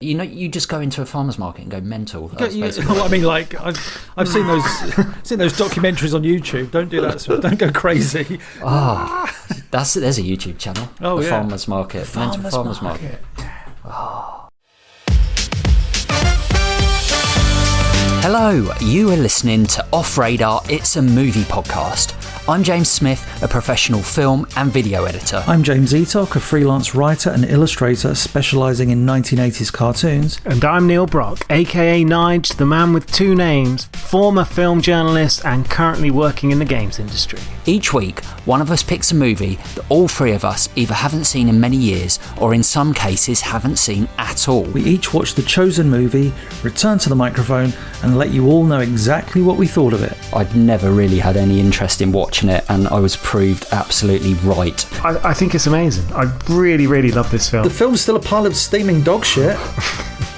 You just go into a farmer's market and go mental. I mean, like I've seen those documentaries on YouTube. Don't do that. Don't go crazy. There's a YouTube channel. Oh, Farmer's Market. Mental Farmer's Market. Hello, you are listening to Off Radar. It's a movie podcast. I'm James Smith, a professional film and video editor. I'm James Eatock, a freelance writer and illustrator specialising in 1980s cartoons. And I'm Neil Brock, aka Nige, the man with two names, former film journalist and currently working in the games industry. Each week, one of us picks a movie that all three of us either haven't seen in many years or in some cases haven't seen at all. We each watch the chosen movie, return to the microphone and let you all know exactly what we thought of it. I'd never really had any interest in watching it and I was proved absolutely right. I think it's amazing. I really, really love this film. The film's still a pile of steaming dog shit.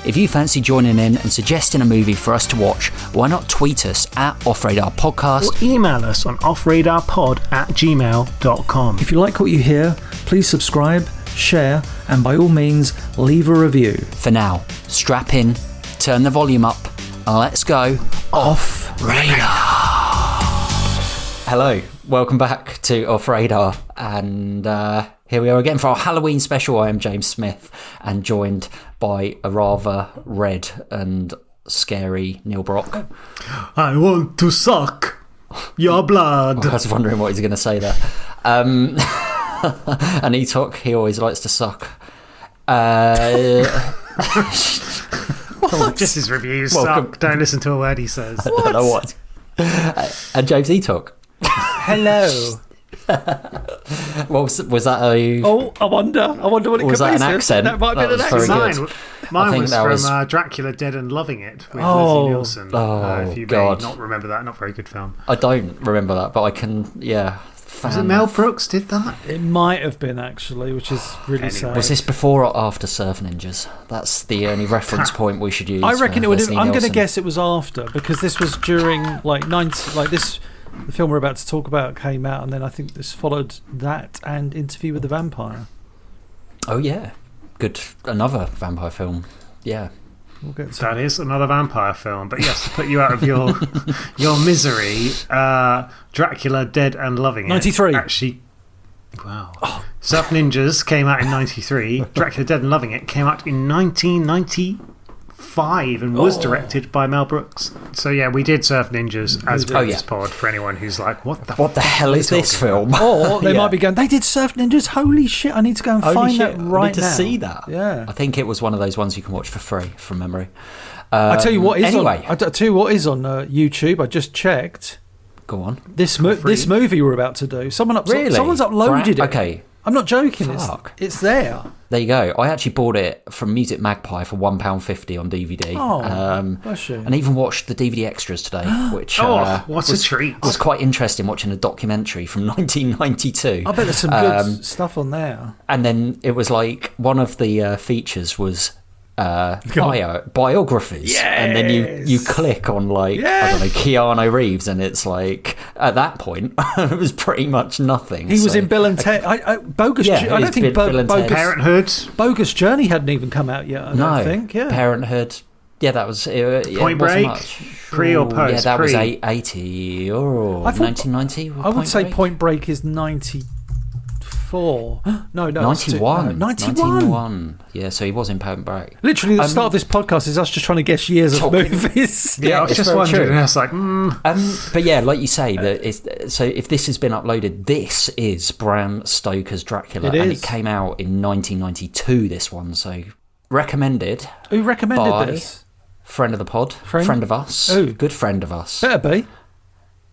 If you fancy joining in and suggesting a movie for us to watch, why not tweet us at Off Radar Podcast or email us on offradarpod@gmail.com. If you like what you hear, please subscribe, share, and by all means, leave a review. For now, strap in, turn the volume up, and let's go Off Radar. Hello, welcome back to Off Radar, and here we are again for our Halloween special. I am James Smith, and joined by a rather red and scary Neil Brock. I want to suck your blood. I was wondering what he's going to say there. And Eatock, he always likes to suck. Just his reviews suck. Don't listen to a word he says. I don't know what. And James Eatock. Hello. Was that a... Oh, I wonder what it could be. Was that an accent? That might be an accent. Mine was from Dracula Dead and Loving It with Leslie Nielsen. If you may not remember that, not very good film. I don't remember that, but I can, Was it Mel Brooks did that? It might have been, actually, which is really sad. Was this before or after Surf Ninjas? That's the only reference point we should use. I reckon it would have. I'm going to Nielsen. guess it was after, because this was during the film we're about to talk about came out, and then I think this followed that and Interview with the Vampire. Oh yeah, good. Another vampire film. Yeah, we'll get to that. Is another vampire film, but yes, to put you out of your misery, Dracula Dead and Loving It. 93. Actually, wow. Surf Ninjas came out in 93. Dracula Dead and Loving It came out in 1995 and was directed by Mel Brooks. So yeah, we did Surf Ninjas as previous pod for anyone who's like, what the hell is this film? Or they might be going, they did Surf Ninjas, holy shit, I need to go and find that right now. I need to see that. Yeah. I think it was one of those ones you can watch for free from memory. I tell you what is anyway. I'll tell you what is on YouTube. I just checked. Go on. This movie we're about to do. Someone's uploaded it. Okay. I'm not joking. It's there. There you go. I actually bought it from Music Magpie for £1.50 on DVD. Bless you. And even watched the DVD extras today, which what a treat. Was quite interesting watching a documentary from 1992. I bet there's some good stuff on there. And then it was like one of the features was biographies, and then you click on I don't know, Keanu Reeves, and it's like at that point it was pretty much nothing. He was in Bill and Ted. Bogus. I don't think Bogus Parenthood. Bogus Journey hadn't even come out yet. I don't think. Yeah, Parenthood. Yeah, that was Point Break. Pre or post? Yeah, that was 80 or 1990. I would say Point Break is 94. No, 91. 91. Yeah, so he was in Point Break. Literally, the start of this podcast is us just trying to guess years of movies. Yeah, I was just wondering. And I was like, But yeah, like you say, so if this has been uploaded, this is Bram Stoker's Dracula, and it came out in 1992. This one, so recommended. Who recommended this? Friend of the pod, friend of us, good friend of us. Better be.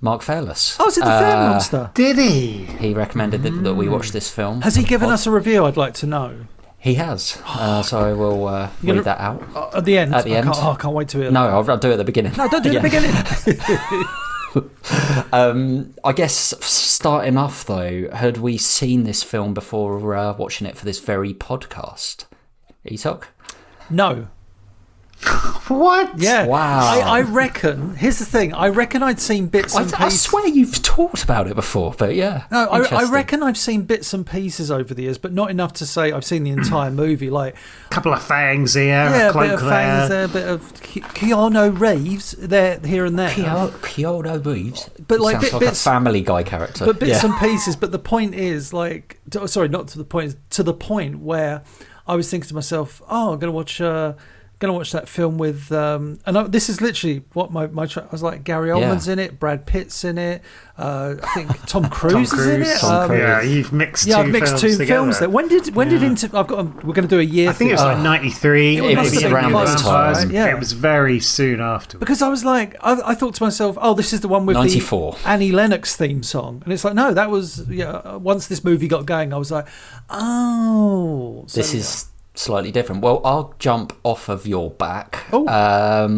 Mark Fairless. Oh, is it the Fair Monster? Did he? He recommended that we watch this film. Has he given us a review? I'd like to know. He has. So I will read that out. At the end? At the end. I can't wait to hear that. No, I'll do it at the beginning. No, don't do it at the beginning. I guess starting off though, had we seen this film before watching it for this very podcast? Eatock? No. What? Yeah. Wow. I reckon. Here's the thing. I reckon I'd seen bits and pieces. I swear you've talked about it before, but yeah. No, I Interesting. reckon I've seen bits and pieces over the years, but not enough to say I've seen the entire movie. Like A couple of fangs here, yeah, a cloak bit of fangs there, a bit of Keanu Reeves there, here and there. Keanu Reeves. But like sounds like bits, a Family Guy character. but bits and pieces. But the point is, like, sorry, not to the point. To the point where I was thinking to myself, "Oh, I'm going to watch that film with." This is literally what my I was like. Gary Oldman's in it. Brad Pitt's in it. I think Tom Cruise is in it. Yeah, you've mixed I've mixed two films there. When did we're going to do a year. I think it was like 93. It was around this time. Right? Yeah, it was very soon after. Because I was like, I thought to myself, oh, this is the one with 94. the Annie Lennox theme song, and it's like, no, that was once this movie got going, I was like, oh, so, this is slightly different. Well, I'll jump off of your back. Oh,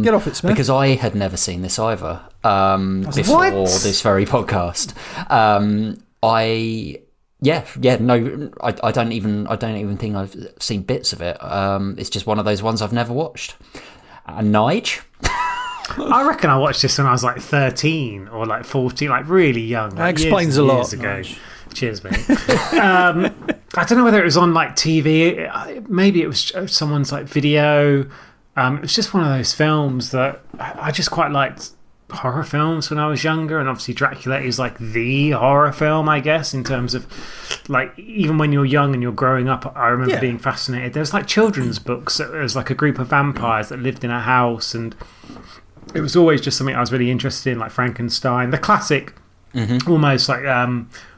get off it, Smith. Because I had never seen this either before this very podcast. I don't even think I've seen bits of it. It's just one of those ones I've never watched. And Nige? I reckon I watched this when I was like 13 or like 14, like really young. Like that explains a lot. Ago. Cheers, mate. I don't know whether it was on like TV. Maybe it was someone's like video. It was just one of those films that I just quite liked. Horror films when I was younger, and obviously Dracula is like the horror film, I guess, in terms of like even when you're young and you're growing up. I remember being fascinated. There was like children's books. There was like a group of vampires that lived in a house, and it was always just something I was really interested in, like Frankenstein, the classic, almost like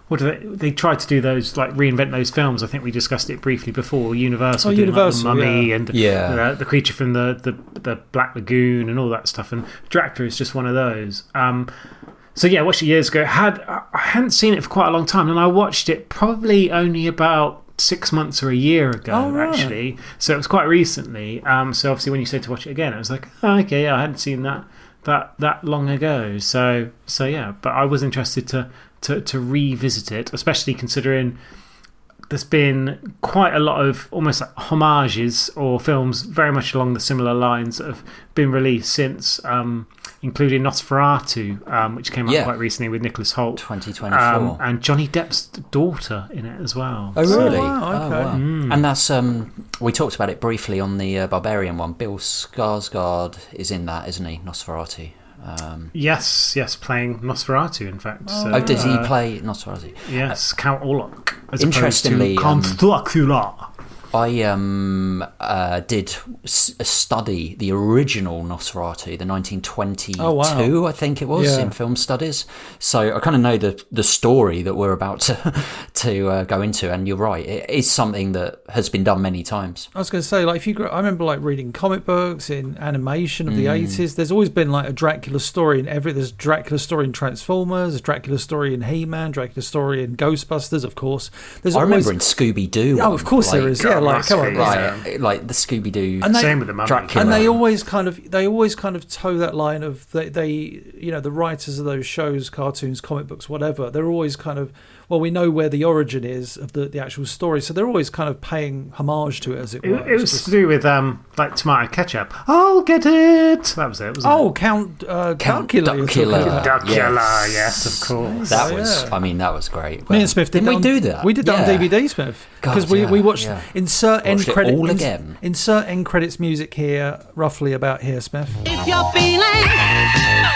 what do they tried to do those, like reinvent those films. I think we discussed it briefly before. Universal, like the Mummy and the creature from the Black Lagoon and all that stuff. And Dracula is just one of those. So yeah, I watched it years ago. I hadn't seen it for quite a long time, and I watched it probably only about 6 months or a year ago, actually. So it was quite recently. So obviously, when you said to watch it again, I was like, oh, okay, yeah, I hadn't seen that long ago. So yeah, but I was interested to revisit it, especially considering there's been quite a lot of almost like homages or films very much along the similar lines that have been released since, including Nosferatu, which came out quite recently with Nicholas Hoult, 2024, and Johnny Depp's daughter in it as well. Oh really? Wow, okay. Oh, wow. And that's we talked about it briefly on the Barbarian one. Bill Skarsgård is in that, isn't he? Nosferatu. Yes, playing Nosferatu, in fact. Did he play Nosferatu? Yes, Count Orlok. Interestingly, Count Dracula. I did study the original Nosferatu, the 1922, I think it was, in film studies. So I kind of know the story that we're about to go into. And you're right, it is something that has been done many times. I was going to say, like, I remember like reading comic books in animation of the 80s. There's always been like a Dracula story in there's a Dracula story in Transformers, a Dracula story in He-Man, Dracula story in Ghostbusters, of course. I remember in Scooby-Doo. Oh, of course there is. Yeah, like come on, like the Scooby-Doo. Same with the Mummy. Dracula. And they always kind of toe that line of they the writers of those shows, cartoons, comic books, whatever. They're always kind of, well, we know where the origin is of the actual story, so they're always kind of paying homage to it, as it were. It was to do with like tomato ketchup. I'll get it. That was it, wasn't it? Count Dracula. Dracula, yes, of course. That was, I mean, that was great. Me and Smith didn't we do that? We did that on DVD, Smith, because we watched insert end credits. All again. Insert end credits music here, roughly about here, Smith. If you're feeling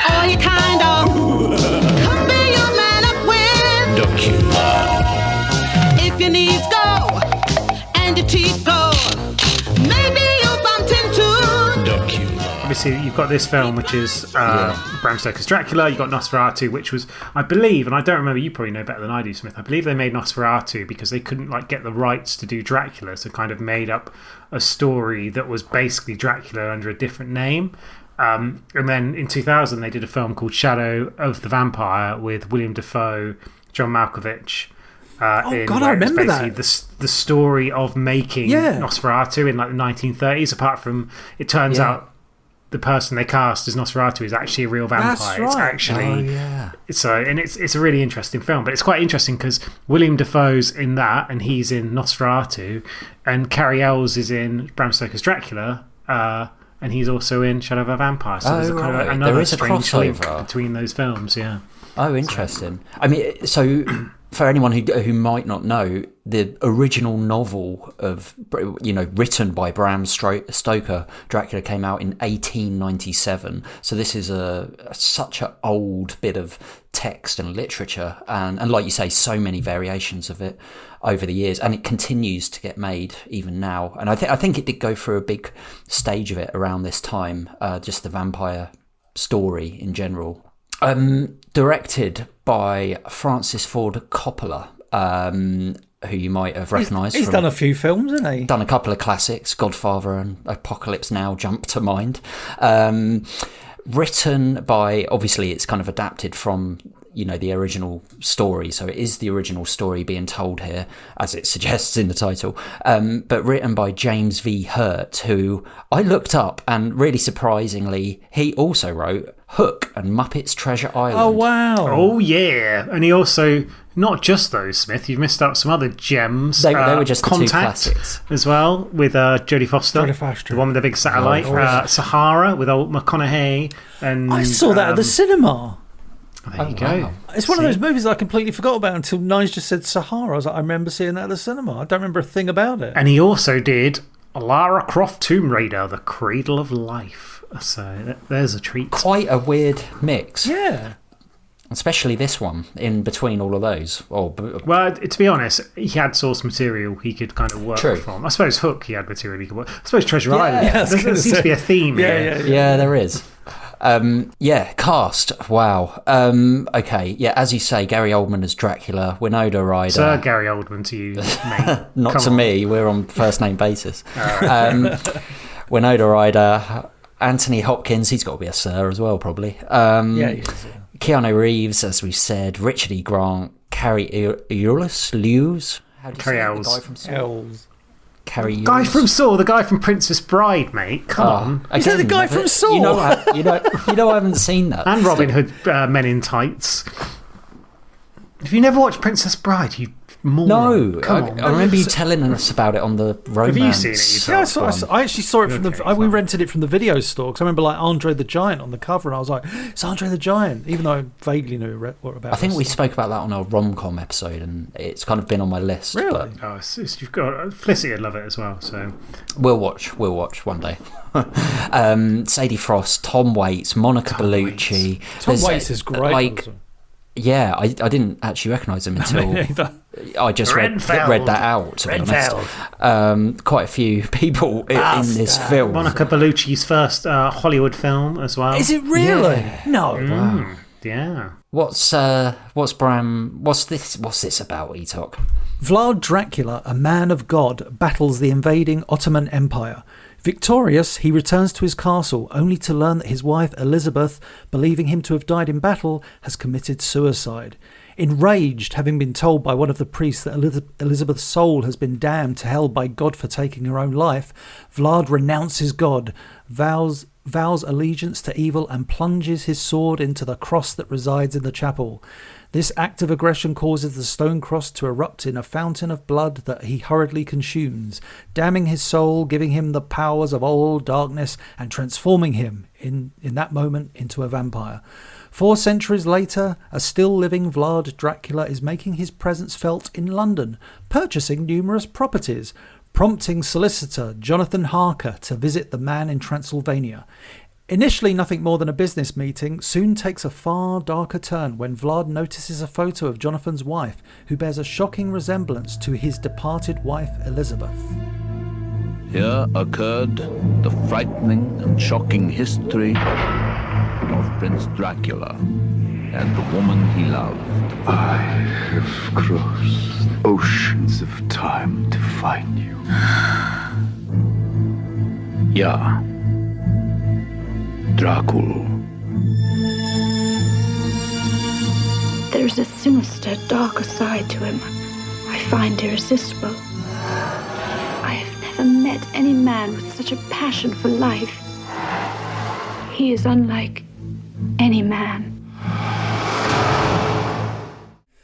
all you kind of could be your man up with Dracula. If your knees go and your teeth go, maybe you'll bump into Dracula. Obviously, you've got this film, which is Bram Stoker's Dracula. You've got Nosferatu, which was, I believe, and I don't remember, you probably know better than I do, Smith, I believe they made Nosferatu because they couldn't like get the rights to do Dracula, so kind of made up a story that was basically Dracula under a different name. And then in 2000, they did a film called Shadow of the Vampire with William Dafoe, John Malkovich. I remember that. The story of making Nosferatu in like the 1930s. Apart from, it turns out the person they cast as Nosferatu is actually a real vampire. That's right. It's actually it's a really interesting film, but it's quite interesting because William Dafoe's in that and he's in Nosferatu, and Carrie Ells is in Bram Stoker's Dracula. and he's also in Shadow of a Vampire. So there's kind of another there is a strange link crossover between those films. Yeah. Oh, interesting. I mean, so for anyone who might not know, the original novel of, written by Bram Stoker, Dracula, came out in 1897. So this is such an old bit of text and literature, and like you say, so many variations of it over the years, and it continues to get made even now. And I think it did go through a big stage of it around this time, just the vampire story in general. Directed by Francis Ford Coppola, who you might have recognised. He's done a few films, hasn't he? Done a couple of classics, Godfather and Apocalypse Now jump to mind. Written by, obviously it's kind of adapted from, the original story, so it is the original story being told here, as it suggests in the title, but written by James V. Hurt, who I looked up, and really surprisingly, he also wrote Hook and Muppets Treasure Island. Oh, wow. Oh, yeah. And he also, not just those, Smith, you've missed out some other gems. They were just the two Contact classics. as well, with Jodie Foster. The one with the big satellite. Sahara with old McConaughey. And I saw that at the cinema. There you go. Wow. It's one of those movies I completely forgot about until Nige just said Sahara. I was like, I remember seeing that at the cinema. I don't remember a thing about it. And he also did Lara Croft Tomb Raider, The Cradle of Life. So there's a treat. Quite a weird mix. Yeah. Especially this one, in between all of those. Well, to be honest, he had source material he could kind of work from. I suppose Hook, he had material he could work. I suppose Treasure Island. There seems to be a theme here. Yeah, there is. Cast. Wow. Okay. Yeah, as you say, Gary Oldman as Dracula, Winona Ryder. Sir Gary Oldman to you, mate. Not to me. We're on first name basis. Winona Ryder, Anthony Hopkins. He's got to be a sir as well, probably. He is. Keanu Reeves, as we said, Richard E. Grant, Carrie Elwes. How do you say it? The guy from Saw. Carrie guy from Saw, the guy from Princess Bride, mate. Come on. Is that the guy from Saw? I haven't seen that. And Robin Hood, Men in Tights. Have you never watched Princess Bride, you moron? No, I remember you telling us about it on the romance. Have you seen it? Yeah, I actually saw it we rented it from the video store, because I remember Andre the Giant on the cover, and I was like, it's Andre the Giant, even though I vaguely knew what about it. I think we spoke about that on our rom-com episode, and it's kind of been on my list. Really? You've got Felicity would love it as well. So we'll watch one day. Sadie Frost, Tom Waits, Monica Bellucci. Tom Waits is great. Yeah, I didn't actually recognise him until I just read that out, to be honest. Quite a few people in this film. Monica Bellucci's first Hollywood film as well. Is it really? Yeah. No. Wow. Yeah. What's this about, Etok? Vlad Dracula, a man of God, battles the invading Ottoman Empire. Victorious, he returns to his castle, only to learn that his wife Elizabeth, believing him to have died in battle, has committed suicide. Enraged, having been told by one of the priests that Elizabeth's soul has been damned to hell by God for taking her own life, Vlad renounces God, vows allegiance to evil, and plunges his sword into the cross that resides in the chapel. This act of aggression causes the stone cross to erupt in a fountain of blood that he hurriedly consumes, damning his soul, giving him the powers of all darkness, and transforming him, in that moment, into a vampire. 4 centuries later, a still-living Vlad Dracula is making his presence felt in London, purchasing numerous properties, prompting solicitor Jonathan Harker to visit the man in Transylvania. Initially nothing more than a business meeting, soon takes a far darker turn when Vlad notices a photo of Jonathan's wife, who bears a shocking resemblance to his departed wife Elizabeth. Here occurred the frightening and shocking history of Prince Dracula and the woman he loved. I have crossed oceans of time to find you. Ja. Dracula. There's a sinister, darker side to him I find irresistible. I have never met any man with such a passion for life. He is unlike any man.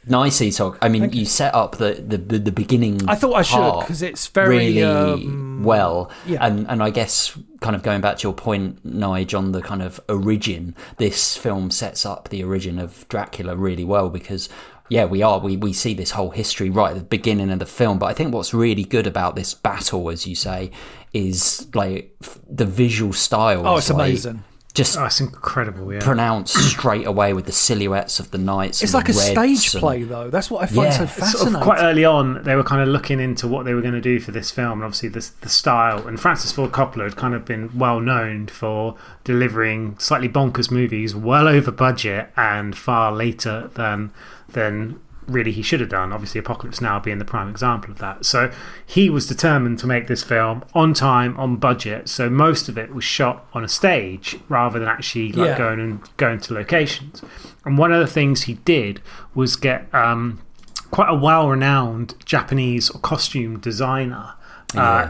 Nice, Etok. I mean, you set up the beginning. I thought I should, because it's very really well. Yeah. And I guess kind of going back to your point, Nige, on the kind of origin, this film sets up the origin of Dracula really well, because we see this whole history right at the beginning of the film. But I think what's really good about this battle, as you say, is like the visual style. Oh, it's amazing. Just it's incredible, yeah. Pronounced straight away with the silhouettes of the knights. It's like a stage play, though. That's what I find so fascinating. Sort of quite early on, they were kind of looking into what they were going to do for this film, and obviously the style. And Francis Ford Coppola had kind of been well known for delivering slightly bonkers movies, well over budget, and far later than really he should have done. Obviously Apocalypse Now being the prime example of that. So he was determined to make this film on time, on budget, so most of it was shot on a stage rather than actually going to locations. And one of the things he did was get quite a well-renowned Japanese costume designer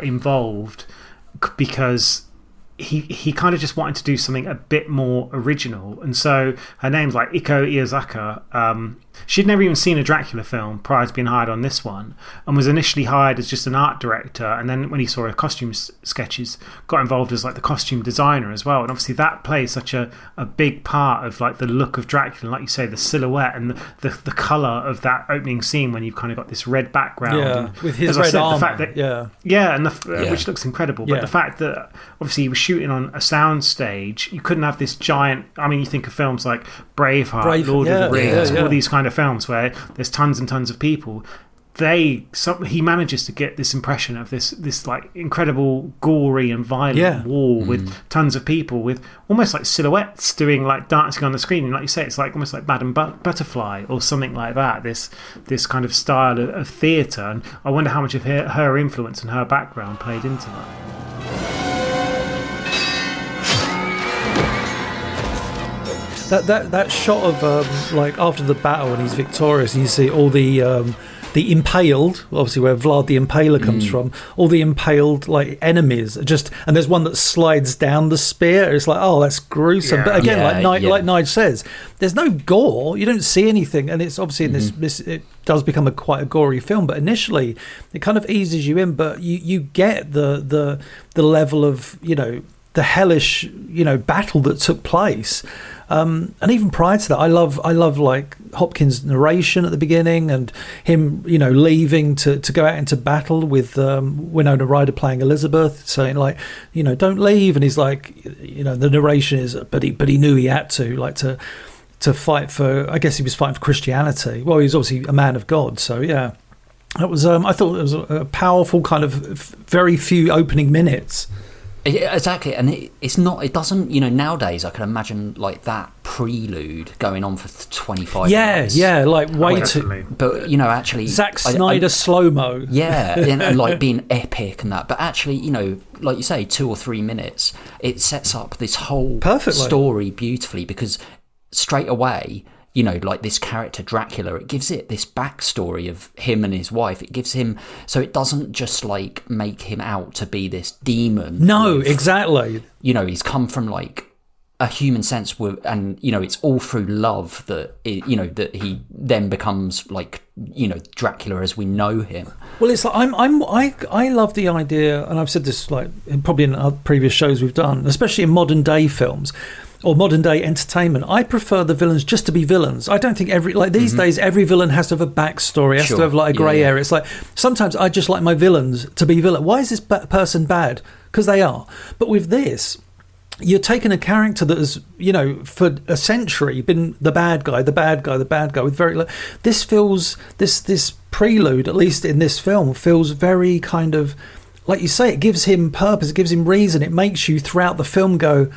involved, because he kind of just wanted to do something a bit more original. And so her name's like Iko Iozaka. She'd never even seen a Dracula film prior to being hired on this one, and was initially hired as just an art director, and then when he saw her costume sketches, got involved as like the costume designer as well. And obviously that plays such a big part of like the look of Dracula, like you say, the silhouette and the colour of that opening scene when you've kind of got this red background, and, with his red armour, the fact that, which looks incredible. But the fact that obviously he was shooting on a sound stage, you couldn't have this giant, I mean, you think of films like Braveheart, Lord of the Rings, all these kind of films where there's tons and tons of people. He manages to get this impression of this like incredible gory and violent war with tons of people, with almost like silhouettes doing like dancing on the screen. And like you say, it's like almost like Madame Butterfly or something like that. This kind of style of theatre, and I wonder how much of her influence and her background played into that. That shot of like after the battle when he's victorious, and you see all the impaled, obviously where Vlad the Impaler comes from, all the impaled like enemies and there's one that slides down the spear. It's like, oh, that's gruesome. But again, like Nige says, there's no gore. You don't see anything, and it's obviously in this it does become quite a gory film. But initially, it kind of eases you in. But you get the level of the hellish battle that took place. And even prior to that, I love like Hopkins' narration at the beginning, and him, leaving to go out into battle with Winona Ryder playing Elizabeth, saying like, don't leave, and he's like, the narration is, but he knew he had to fight for. I guess he was fighting for Christianity. Well, he was obviously a man of God, so yeah. That was I thought it was a powerful kind of very few opening minutes. Exactly, and it doesn't, nowadays I can imagine like that prelude going on for 25 minutes. Like way too. But, actually... Zack Snyder slow-mo. Yeah, and like being epic and that. But actually, like you say, 2 or 3 minutes, it sets up this whole story beautifully, because straight away... like this character Dracula, it gives it this backstory of him and his wife. It gives him, so it doesn't just like make him out to be this demon. No, exactly. He's come from like a human sense, and it's all through love that that he then becomes like Dracula as we know him. Well, it's like I love the idea, and I've said this like probably in other previous shows we've done, especially in modern day films or modern day entertainment. I prefer the villains just to be villains. I don't think these days every villain has to have a backstory, has to have like a grey area. It's like sometimes I just like my villains to be villain. Why is this person bad? Because they are. But with this, you're taking a character that has, for a century been the bad guy with very. This feels this prelude, at least in this film, feels very kind of, like you say, it gives him purpose, it gives him reason. It makes you throughout the film go,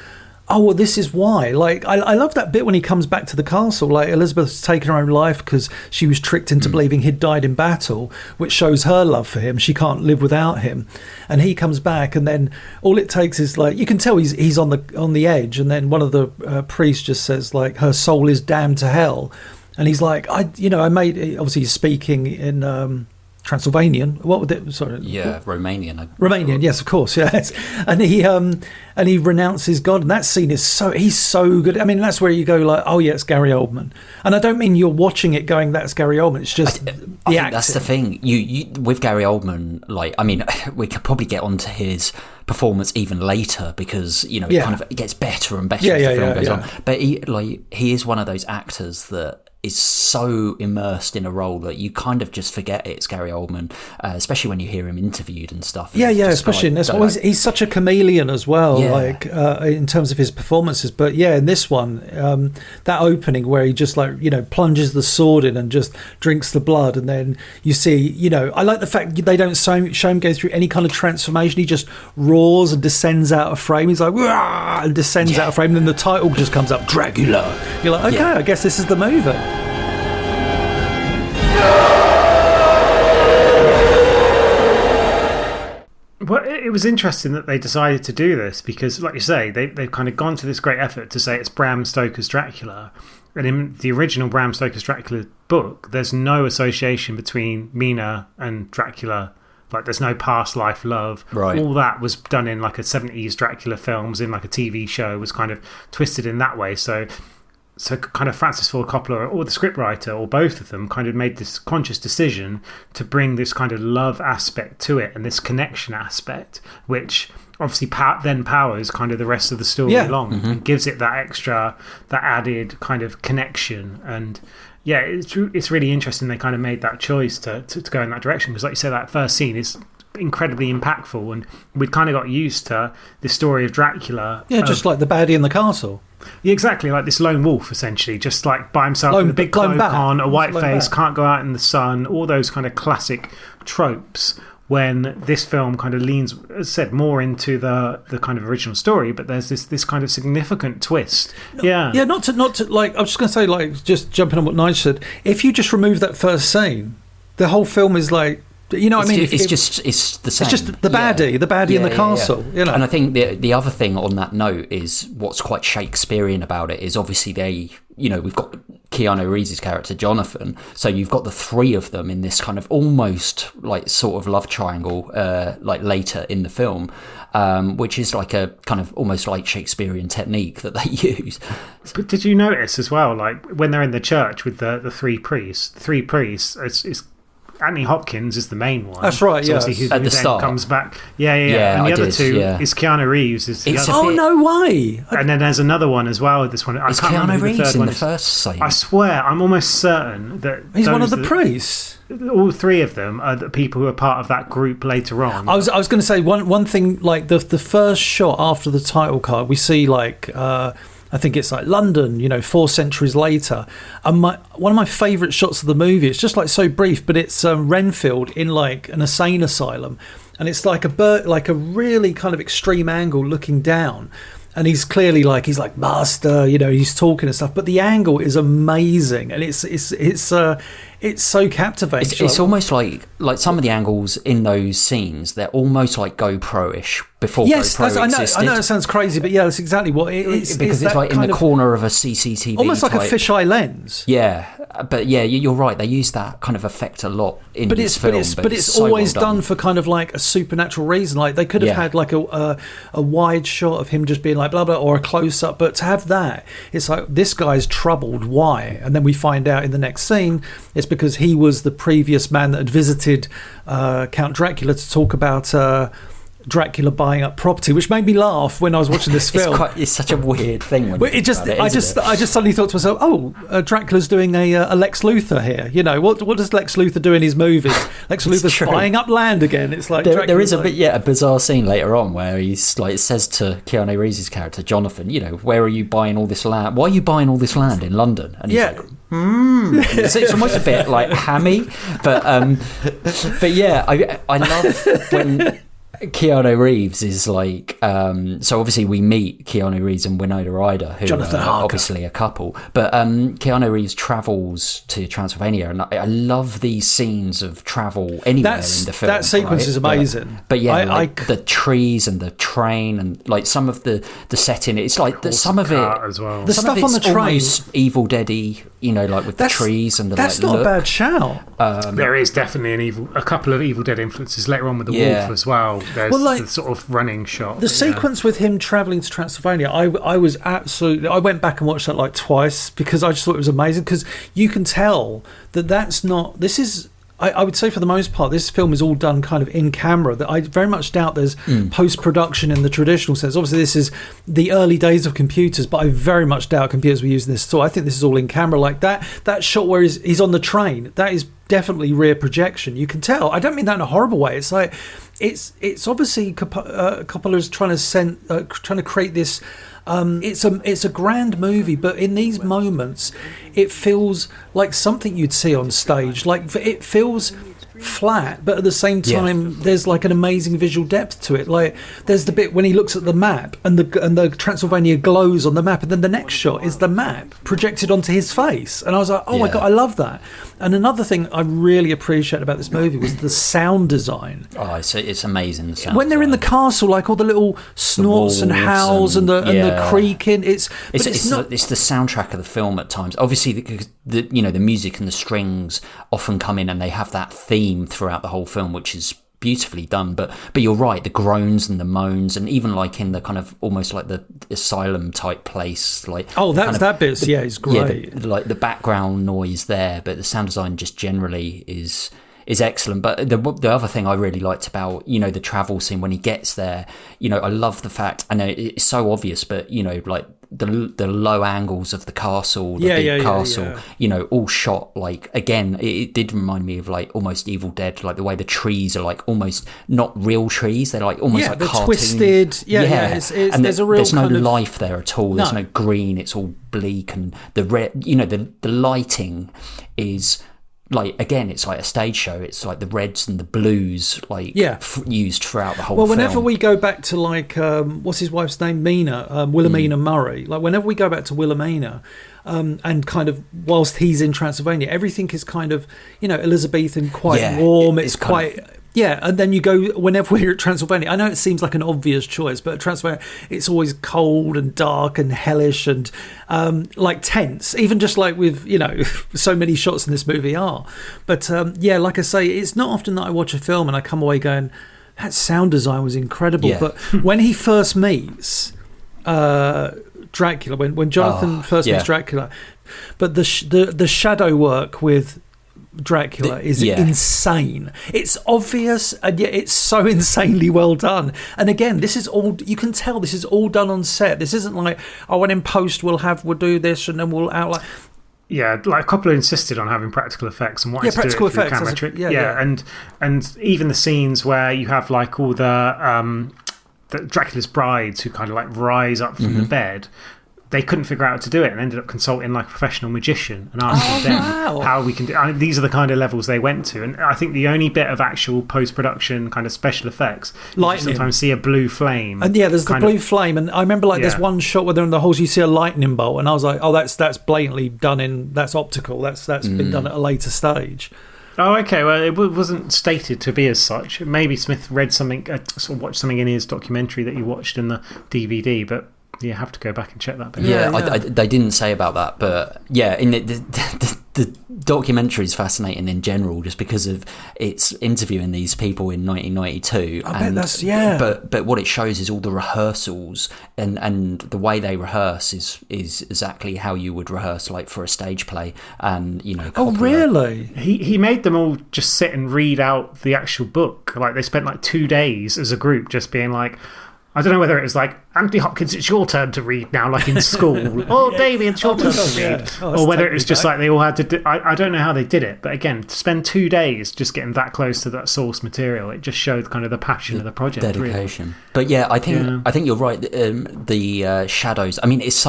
oh, well, this is why. Like, I love that bit when he comes back to the castle. Like, Elizabeth's taken her own life because she was tricked into believing he'd died in battle, which shows her love for him. She can't live without him. And he comes back, and then all it takes is, like, you can tell he's on the edge. And then one of the priests just says, like, her soul is damned to hell. And he's like, I made, obviously he's speaking in Transylvanian. What would it? Sorry. Yeah, Romanian. Romanian, yes, of course, yes. And he renounces God, and that scene is he's so good. I mean, that's where you go like, oh yeah, it's Gary Oldman. And I don't mean you're watching it going, that's Gary Oldman. It's just I think that's the thing. You with Gary Oldman, like, I mean, we could probably get onto his performance even later because it kind of gets better and better as the film goes on. But he is one of those actors that is so immersed in a role that you kind of just forget it's Gary Oldman, especially when you hear him interviewed and stuff. Especially in this one. He's such a chameleon as well, in terms of his performances. But in this one, that opening where he just plunges the sword in and just drinks the blood, and then you see, I like the fact they don't show him go through any kind of transformation. He just roars and descends out of frame. He's like, "Wah!" and descends out of frame, and then the title just comes up, Dracula. You're like, okay, I guess this is the movie. Well, it was interesting that they decided to do this because, like you say, they've kind of gone to this great effort to say it's Bram Stoker's Dracula. And in the original Bram Stoker's Dracula book, there's no association between Mina and Dracula. Like, there's no past life love. Right. All that was done in like a 70s Dracula films, in like a TV show, was kind of twisted in that way. So kind of Francis Ford Coppola or the scriptwriter or both of them kind of made this conscious decision to bring this kind of love aspect to it and this connection aspect, which obviously then powers kind of the rest of the story along and gives it that added kind of connection. And it's really interesting they kind of made that choice to go in that direction because, like you said, that first scene is incredibly impactful, and we'd kind of got used to the story of Dracula. Just like the baddie in the castle. Yeah, exactly, like this lone wolf, essentially, just like by himself with a big cloak on, a white face, can't go out in the sun, all those kind of classic tropes. When this film kind of leans, as I said, more into the kind of original story, but there's this kind of significant twist. Not to like, I was just going to say, like, just jumping on what Nige said, if you just remove that first scene, the whole film is like, it's just the same. It's just the baddie in the castle. And I think the other thing on that note is what's quite Shakespearean about it is obviously we've got Keanu Reeves' character Jonathan, so you've got the three of them in this kind of almost like sort of love triangle, like later in the film, which is like a kind of almost like Shakespearean technique that they use. But did you notice as well, like when they're in the church with the three priests, it's Anthony Hopkins is the main one. That's right, so who at the then start comes back. And the other two is Keanu Reeves. No way! And then there's another one as well. This one is Keanu Reeves in the first scene. I swear, I'm almost certain that he's one of the priests. All three of them are the people who are part of that group later on. I was going to say one thing, like the first shot after the title card, we see like. I think it's like London, 4 centuries later. And one of my favourite shots of the movie, it's just like so brief, but it's Renfield in like an insane asylum. And it's like a really kind of extreme angle looking down. And he's clearly he's like master, he's talking and stuff. But the angle is amazing. And it's so captivating. It's almost like some of the angles in those scenes, they're almost like GoPro-ish before GoPro existed. I know it sounds crazy, but that's exactly what it is. Because it's like in the corner of a CCTV. Almost like a fisheye lens. Yeah, but you're right. They use that kind of effect a lot in this film. But it's so always done for kind of like a supernatural reason. Like they could have had like a wide shot of him just being like blah blah, or a close up. But to have that, it's like this guy's troubled. Why? And then we find out in the next scene it's because he was the previous man that had visited Count Dracula to talk about Dracula buying up property, which made me laugh when I was watching this film. It's such a weird thing. I just suddenly thought to myself, Dracula's doing a Lex Luthor here. What does Lex Luthor do in his movies? Lex Luthor's buying up land again. It's like there is a bizarre scene later on where he's like says to Keanu Reeves' character Jonathan, where are you buying all this land? Why are you buying all this land in London? And he's like, So it's almost a bit like hammy, but I love when Keanu Reeves is like, so obviously we meet Keanu Reeves and Winona Ryder, who Jonathan are Harker. obviously a couple, but Keanu Reeves travels to Transylvania, and I love these scenes of travel anywhere in the film. That sequence right? is amazing. But yeah, the trees and the train and like some of the setting, it's like some of it as well. The stuff on the train, almost Evil Dead-y, like with the trees and the that's like, not look. a bad shout. There is definitely a couple of Evil Dead influences later on with the wolf as well. There's the sort of running shot. The sequence with him travelling to Transylvania, I was absolutely... I went back and watched that like twice because I just thought it was amazing, because you can tell that's not... This is... I would say for the most part, this film is all done kind of in camera. That I very much doubt there's post-production in the traditional sense. Obviously, this is the early days of computers, but I very much doubt computers were using this. So I think this is all in camera. Like that shot where he's on the train, that is definitely rear projection. You can tell. I don't mean that in a horrible way. It's like it's obviously Coppola's trying to create this. It's a grand movie, but in these moments, it feels like something you'd see on stage. Like it feels flat, but at the same time, there's like an amazing visual depth to it. Like there's the bit when he looks at the map and the Transylvania glows on the map, and then the next shot is the map projected onto his face, and I was like, oh my god, I love that. And another thing I really appreciate about this movie was the sound design. Oh, it's amazing. The sound when they're in the design. castle, like all the little snorts and howls and the creaking. It's the soundtrack of the film at times. Obviously, the music and the strings often come in, and they have that theme throughout the whole film, which is beautifully done. But you're right, the groans and the moans, and even like in the kind of almost like the asylum type place, like that bit is great. Like the background noise there, but the sound design just generally is excellent. But the other thing I really liked about the travel scene when he gets there, I love the fact, I know it's so obvious, but like the low angles of the castle, the big castle, all shot like, again, it did remind me of like almost Evil Dead, like the way the trees are like almost not real trees, they're like almost like they're cartoon. Twisted. And there's no life there at all. There's no green. It's all bleak, and the red. The lighting is. Like, again, it's like a stage show. It's like the reds and the blues, like used throughout the whole film. Well, whenever we go back to like, what's his wife's name? Mina, Wilhelmina Murray. Like, whenever we go back to Wilhelmina, and kind of whilst he's in Transylvania, everything is kind of, Elizabethan, quite warm. It's quite... and then you go, whenever we're at Transylvania, I know it seems like an obvious choice, but at Transylvania, it's always cold and dark and hellish and like tense, even just like with, so many shots in this movie are. But like I say, it's not often that I watch a film and I come away going, that sound design was incredible. But when he first meets Dracula, when Jonathan first meets Dracula, but the shadow work with Dracula is insane. It's obvious, and yet it's so insanely well done. And again, this is all, you can tell this is all done on set. This isn't like, and in post we'll do this and then we'll outline. Yeah, like Coppola insisted on having practical effects and wanting to do it through camera trick. And even the scenes where you have like all the Dracula's brides who kind of like rise up from the bed. They couldn't figure out how to do it and ended up consulting like a professional magician and asking them how we can do. These are the kind of levels they went to, and I think the only bit of actual post-production kind of special effects, you sometimes see a blue flame, and there's the blue flame, and I remember like there's one shot where they're in the halls, you see a lightning bolt, and I was like, that's blatantly done that's optical, that's been done at a later stage. Oh, okay. Well, it wasn't stated to be as such. Maybe Smith read something, sort of watched something in his documentary that he watched in the DVD, but. You have to go back and check that bit. They didn't say about that, but in the documentary is fascinating in general, just because of its interviewing these people in 1992. But what it shows is all the rehearsals and the way they rehearse is exactly how you would rehearse like for a stage play. And Coppola, oh really? He made them all just sit and read out the actual book. Like they spent like 2 days as a group just being like. I don't know whether it was like, Anthony Hopkins, it's your turn to read now, like in school. Oh, Davey, it's your turn to read. Or whether it was just like they all had to do... I don't know how they did it, but again, to spend 2 days just getting that close to that source material, it just showed kind of the passion of the project. Dedication. Really. But I think you're right. The shadows, I mean, it's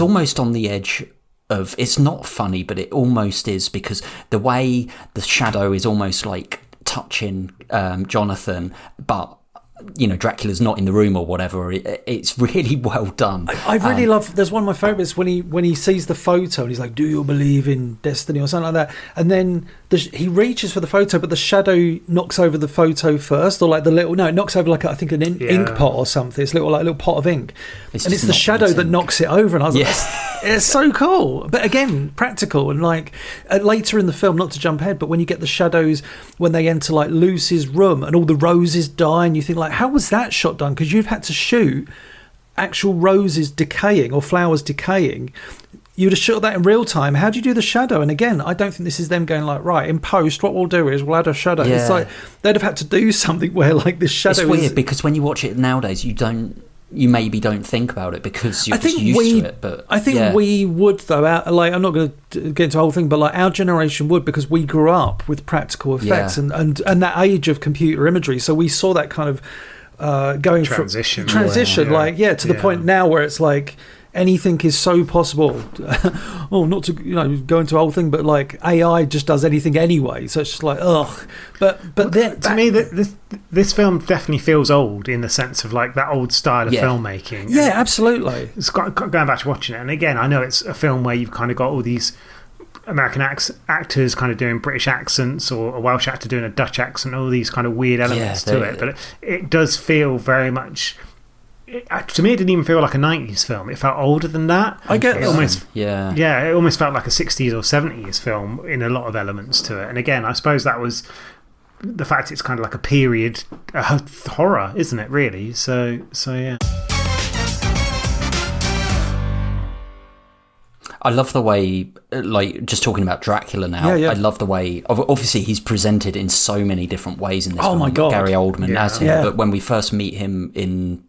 almost on the edge of... It's not funny, but it almost is, because the way the shadow is almost like... touching Jonathan, but Dracula's not in the room or whatever. It's really well done. I really love. There's one of my favourites when he sees the photo and he's like, "Do you believe in destiny?" or something like that. And then he reaches for the photo, but the shadow knocks over the photo first, or like it knocks over like I think an ink pot or something. It's a little pot of ink, and it's the shadow that knocks it over. And I was like, it's so cool. But again, practical and like later in the film, not to jump ahead, but when you get the shadows when they enter like Lucy's room and all the roses die, and you think like, how was that shot done? Because you've had to shoot actual roses decaying or flowers decaying. You'd have shot that in real time. How do you do the shadow? And again, I don't think this is them going like, right, in post, what we'll do is we'll add a shadow. Yeah. It's like they'd have had to do something where like this shadow It's weird because when you watch it nowadays, you maybe don't think about it because you're just used to it. But I think we would though. I'm not going to get into the whole thing, but like our generation would, because we grew up with practical effects and that age of computer imagery. So we saw that kind of going transition, to the point now where it's like anything is so possible. Not to go into the whole thing, but like AI just does anything anyway. So it's just like ugh. But then to me, this film definitely feels old in the sense of like that old style of filmmaking. Yeah, absolutely. It's going back to watching it, and again, I know it's a film where you've kind of got all these American actors kind of doing British accents, or a Welsh actor doing a Dutch accent, all these kind of weird elements to it. But it does feel very much. To me, it didn't even feel like a 90s film. It felt older than that. I get it that. almost, yeah, it almost felt like a 60s or 70s film in a lot of elements to it. And again, I suppose that was the fact it's kind of like a period horror, isn't it? Really. So yeah. I love the way, like, just talking about Dracula now, I love the way, obviously he's presented in so many different ways in this film. My God. Gary Oldman as him, Yeah. but when we first meet him in,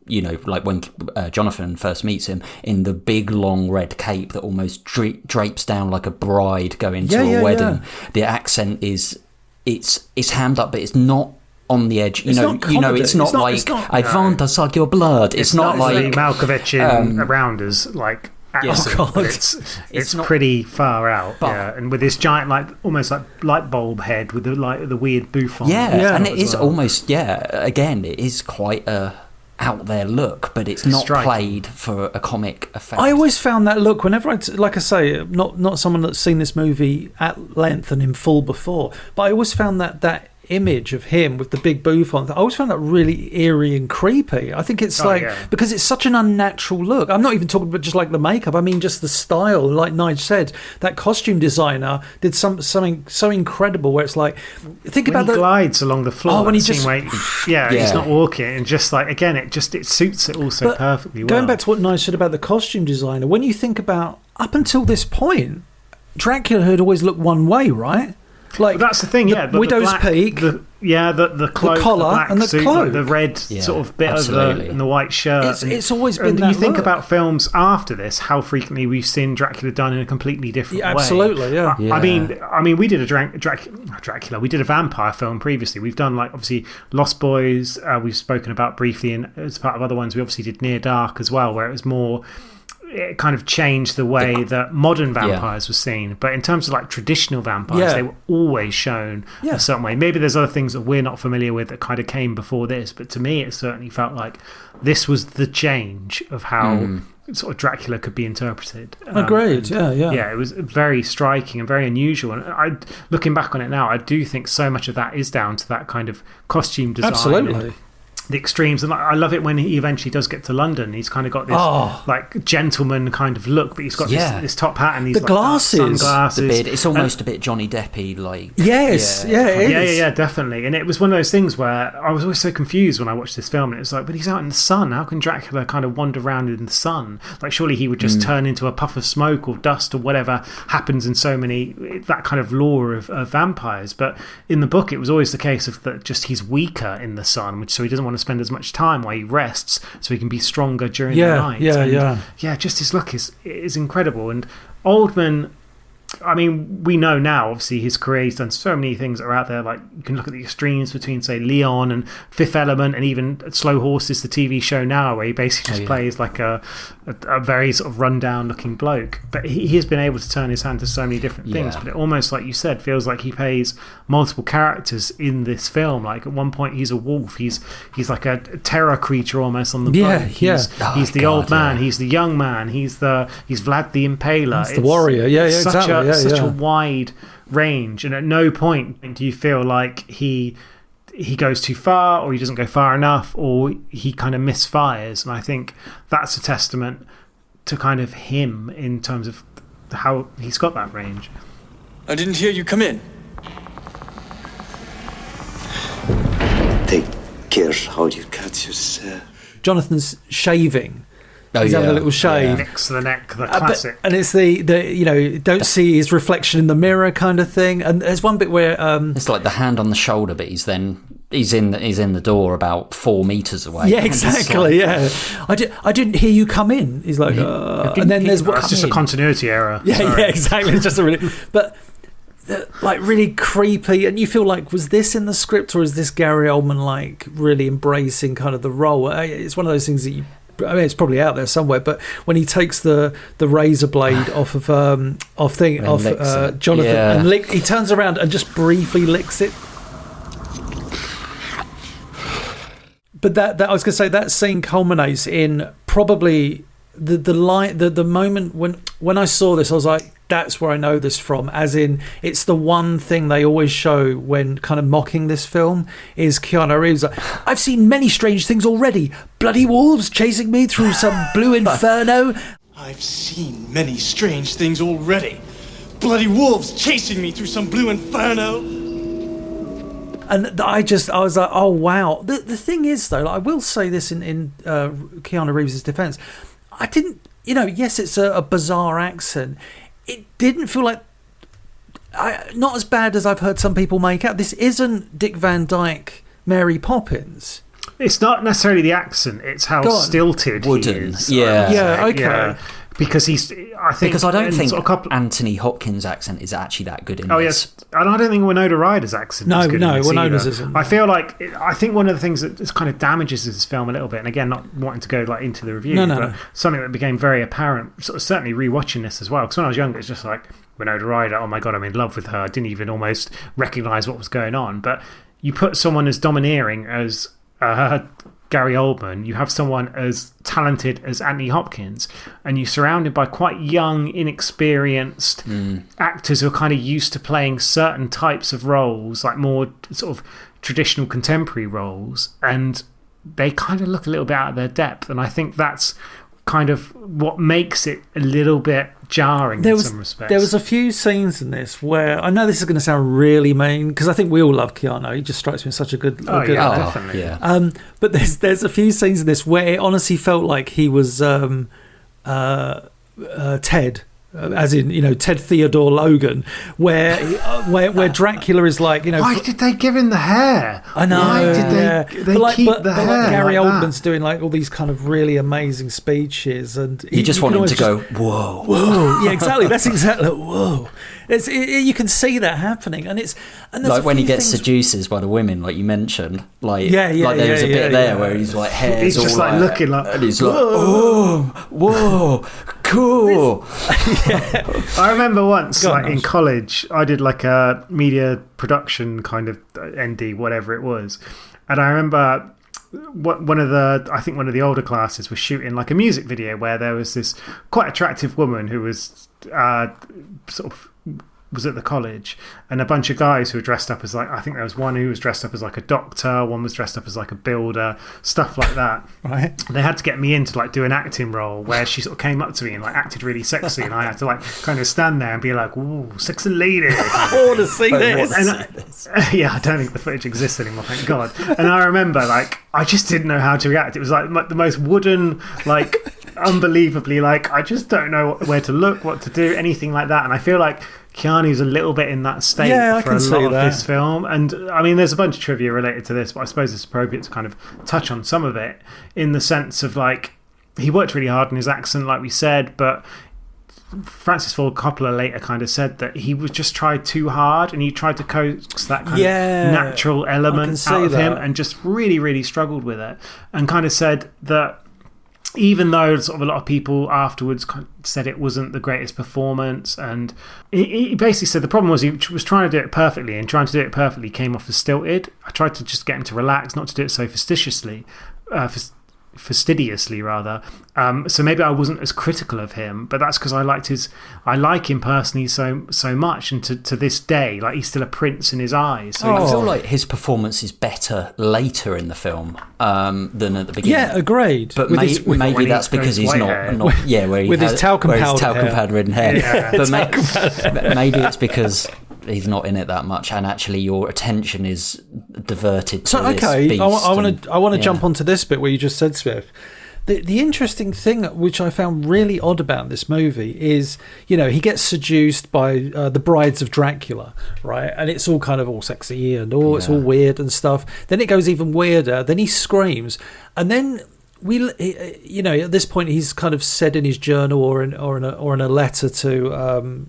like when Jonathan first meets him in the big long red cape that almost drapes down like a bride going to a wedding, the accent is, it's hammed up, but it's not on the edge. It's not like, I want to suck your blood. It's not like Malkovich in Around Us, like, it's not, pretty far out, and with this giant, like almost like light bulb head with the weird bouffant. And it is almost again, it is quite a out there look, but it's not played for a comic effect. I always found that look whenever like I say, not someone that's seen this movie at length and in full before, but I always found that image of him with the big bouffant, I always found that really eerie and creepy. I think it's because it's such an unnatural look. I'm not even talking about just like the makeup, I mean just the style. Like Nige said, that costume designer did something so incredible where it's like, think about he glides along the floor, when he just he's not walking, and just like again it suits it all so perfectly well. Going back to what Nige said about the costume designer, when you think about up until this point, Dracula had always looked one way, right? Like, that's the thing, the Widow's Peak, the cloak, the collar, the black and the suit, cloak, the red sort of bit of the white shirt. It's always been that. You think look. about films after this, how frequently we've seen Dracula done in a completely different way. Absolutely, yeah. I mean, we did a Dracula. We did a vampire film previously. We've done like obviously Lost Boys. We've spoken about briefly, and as part of other ones, we obviously did Near Dark as well, where it was more. It kind of changed the way that modern vampires were seen, but in terms of like traditional vampires, they were always shown a certain way. Maybe there's other things that we're not familiar with that kind of came before this, but to me it certainly felt like this was the change of how sort of Dracula could be interpreted. Agreed. Yeah, it was very striking and very unusual, and looking back on it now, I do think so much of that is down to that kind of costume design. Absolutely. The extremes, and I love it when he eventually does get to London. He's kind of got this like gentleman kind of look, but he's got this top hat and these glasses, sunglasses, the beard. It's almost a bit Johnny Deppy, like yeah, definitely. And it was one of those things where I was always so confused when I watched this film, and it's like, but he's out in the sun. How can Dracula kind of wander around in the sun? Like, surely he would just turn into a puff of smoke or dust or whatever happens in so many that kind of lore of vampires. But in the book, it was always the case of that just he's weaker in the sun, so he doesn't want to spend as much time while he rests, so he can be stronger during the night. Just his look is incredible. And Oldman, I mean, we know now, obviously, his career, he's done so many things that are out there. Like, you can look at the extremes between, say, Leon and Fifth Element, and even Slow Horses, the TV show now, where he basically just plays like a very sort of rundown looking bloke. But he has been able to turn his hand to so many different things. But it almost, like you said, feels like he plays multiple characters in this film. Like, at one point, he's a wolf. He's like a terror creature almost on the boat. He's the old man. He's the young man. He's Vlad the Impaler. He's the warrior. Exactly. Such a wide range, and at no point do you feel like he goes too far, or he doesn't go far enough, or he kind of misfires. And I think that's a testament to kind of him in terms of how he's got that range. I didn't hear you come in. Take care how you cut yourself. Jonathan's shaving. He's having a little shave. Nicks the neck, the classic. And it's the don't see his reflection in the mirror kind of thing. And there's one bit where it's like the hand on the shoulder, but he's in the door about 4 meters away. Yeah, exactly. I didn't hear you come in. He's like, and then there's it's just a continuity error. Yeah, exactly. It's just a really, but like really creepy, and you feel like, was this in the script, or is this Gary Oldman like really embracing kind of the role? It's one of those things that it's probably out there somewhere, but when he takes the razor blade off Jonathan, and he turns around and just briefly licks it. But that I was going to say, that scene culminates in probably the moment when I saw this, I was like, that's where I know this from, as in it's the one thing they always show when kind of mocking this film is Keanu Reeves like, I've seen many strange things already. Bloody wolves chasing me through some blue inferno. I've seen many strange things already. Bloody wolves chasing me through some blue inferno. And I was like, oh wow. The thing is though, like, I will say this in Keanu Reeves' defense, I didn't, yes, it's a bizarre accent. It didn't feel like, not as bad as I've heard some people make out. This isn't Dick Van Dyke, Mary Poppins. It's not necessarily the accent, it's how stilted he is. Yeah, okay. Yeah. Because I don't think Anthony Hopkins' accent is actually that good in this. Yes, and I don't think Winona Ryder's accent is good in this Winona's either. isn't. I think one of the things that just kind of damages this film a little bit, and again, not wanting to go like into the review, but something that became very apparent, sort of certainly rewatching this as well, because when I was younger, it's just like, Winona Ryder, oh my God, I'm in love with her. I didn't even almost recognise what was going on. But you put someone as domineering as Gary Oldman, you have someone as talented as Anthony Hopkins, and you're surrounded by quite young, inexperienced actors who are kind of used to playing certain types of roles, like more sort of traditional contemporary roles, and they kind of look a little bit out of their depth. And I think that's kind of what makes it a little bit jarring in some respects. There was a few scenes in this where, I know this is going to sound really mean, because I think we all love Keanu. He just strikes me as such a good actor. Definitely. Yeah. But there's a few scenes in this where it honestly felt like he was Ted. As in, Ted Theodore Logan, where Dracula is like, why did they give him the hair? I know. Why did they keep the hair? Like Gary like Oldman's doing like all these kind of really amazing speeches, and you just want him to go, whoa. Yeah, exactly. That's exactly whoa. You can see that happening, and like when he gets seduces by the women, like you mentioned. Like there's a bit there where he's like, hair's he's just all like looking like, and he's like, whoa, cool. I remember once, in college, I did like a media production kind of ND, whatever it was, and I remember one of the older classes was shooting like a music video where there was this quite attractive woman who was was at the college, and a bunch of guys who were dressed up as like, I think there was one who was dressed up as like a doctor, one was dressed up as like a builder, stuff like that. Right. And they had to get me in to like do an acting role where she sort of came up to me and like acted really sexy, and I had to like kind of stand there and be like, ooh, sexy lady. I want to see this. Yeah, I don't think the footage exists anymore, thank God. And I remember like, I just didn't know how to react. It was like the most wooden, like unbelievably, like, I just don't know where to look, what to do, anything like that. And I feel like Keanu's a little bit in that state for a lot of this film. And I mean, there's a bunch of trivia related to this, but I suppose it's appropriate to kind of touch on some of it, in the sense of like, he worked really hard on his accent, like we said, but Francis Ford Coppola later kind of said that he was just tried too hard, and he tried to coax that kind of natural element out of him, and just really, really struggled with it, and kind of said that even though sort of a lot of people afterwards said it wasn't the greatest performance, and he basically said the problem was he was trying to do it perfectly, and trying to do it perfectly came off as stilted. I tried to just get him to relax, not to do it so fastidiously rather. So maybe I wasn't as critical of him, but that's because I like him personally so much, and to this day, like, he's still a prince in his eyes. So I feel like his performance is better later in the film than at the beginning. Yeah, agreed. But maybe that's because he's not where he with his talcum powder ridden hair. Yeah. But maybe it's because he's not in it that much, and actually your attention is diverted to this beast. I want to jump onto this bit where you just said, Smith. The interesting thing which I found really odd about this movie is, he gets seduced by the brides of Dracula, right? And it's all kind of all sexy and it's all weird and stuff. Then it goes even weirder. Then he screams, and then at this point he's kind of said in his journal or in a letter to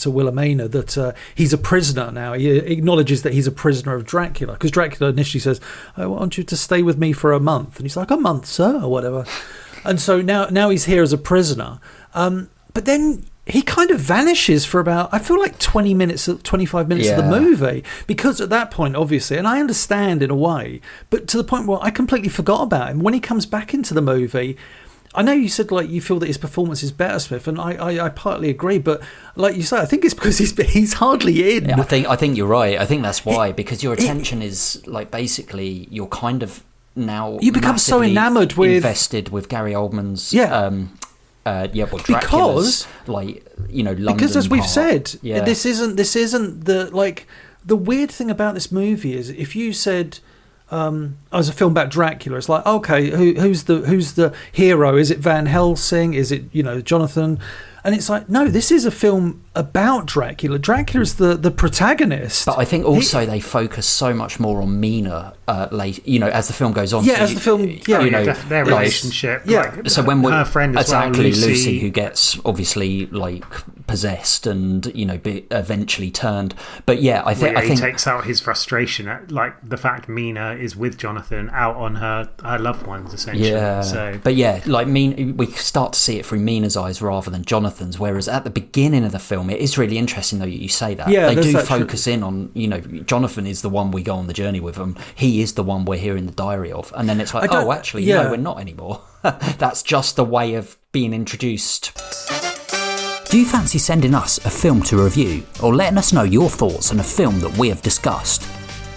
Wilhelmina that he's a prisoner now. He acknowledges that he's a prisoner of Dracula, because Dracula initially says, "I want you to stay with me for a month," and he's like, "A month, sir," or whatever. And so now he's here as a prisoner. But then he kind of vanishes for about, I feel like 25 minutes of the movie, because at that point, obviously, and I understand in a way, but to the point where I completely forgot about him. When he comes back into the movie, I know you said like you feel that his performance is better, Smith, and I partly agree, but like you say, I think it's because he's hardly in. Yeah, I think you're right. I think that's why, because your attention is like, basically you're kind of now you become so enamored with invested with Gary Oldman's Dracula's, London, because as we've said, this isn't the weird thing about this movie is, if you said as a film about Dracula, it's like, okay, who's the hero? Is it Van Helsing? Is it Jonathan? And it's like, no, this is a film about Dracula. Dracula is the protagonist. But I think also they focus so much more on Mina as the film goes on. Yeah, as the film, their relationship. Yeah. So when her friend as well, Lucy, who gets obviously possessed and eventually turned. But yeah, I think he takes out his frustration at the fact Mina is with Jonathan out on her loved ones, essentially. Yeah. So, but yeah, Mina, we start to see it through Mina's eyes rather than Jonathan's. Whereas at the beginning of the film, it is really interesting though you say that. Yeah, they do focus in on Jonathan is the one we go on the journey with him. He is the one we're hearing the diary of, and then it's like, no, we're not anymore. That's just the way of being introduced. Do you fancy sending us a film to review, or letting us know your thoughts on a film that we have discussed?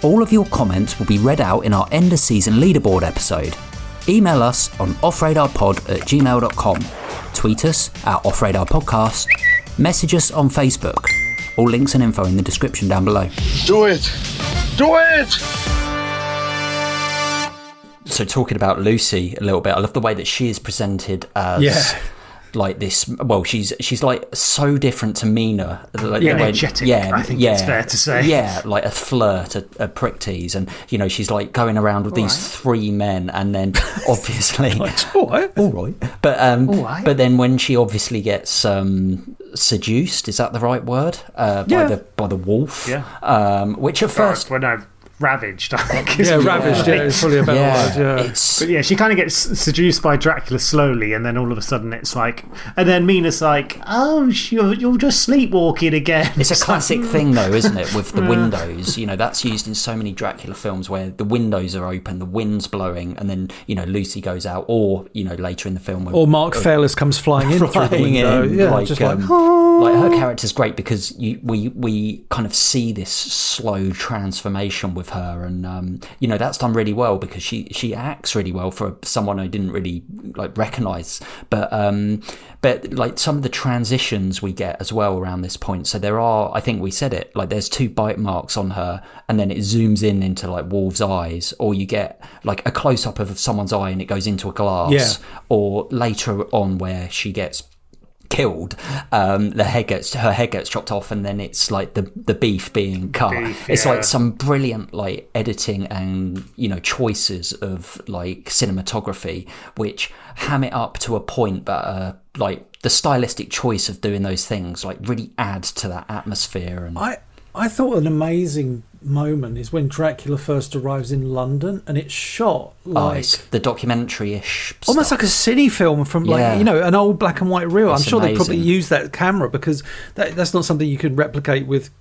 All of your comments will be read out in our end of season leaderboard episode. Email us on offradarpod@gmail.com, tweet us at offradarpodcast, message us on Facebook. All links and info in the description down below. Do it! Do it! So talking about Lucy a little bit, I love the way that she is presented as like this. Well, she's like so different to Mina. Energetic. I think it's fair to say. Yeah, like a flirt, a prick tease, and she's like going around with these three men, and then obviously, all right. But then when she obviously gets seduced, is that the right word? By the wolf. Yeah. Which at first. Ravaged, I think. Ravaged, it's probably a better word. But she kind of gets seduced by Dracula slowly, and then all of a sudden it's like, and then Mina's like, oh, you're just sleepwalking again. It's a classic thing though, isn't it, with the windows? That's used in so many Dracula films where the windows are open, the wind's blowing, and then Lucy goes out, or later in the film, or Mark Fairless comes flying in through the window. Like her character's great because we kind of see this slow transformation with her, and that's done really well because she acts really well for someone I didn't really recognize, but like some of the transitions we get as well around this point. So there are, I think we said it, there's 2 bite marks on her, and then it zooms in into Wolf's eyes, or you get a close up of someone's eye and it goes into a glass, or later on where she gets killed, her head gets chopped off, and then it's like the beef being cut. It's like some brilliant like editing and choices of like cinematography which ham it up to a point, but like the stylistic choice of doing those things like really adds to that atmosphere. And I thought an amazing moment is when Dracula first arrives in London, and it's shot like it's the documentary-ish almost stuff. like a cine film from an old black and white reel. I'm sure they probably used that camera because that's not something you can replicate with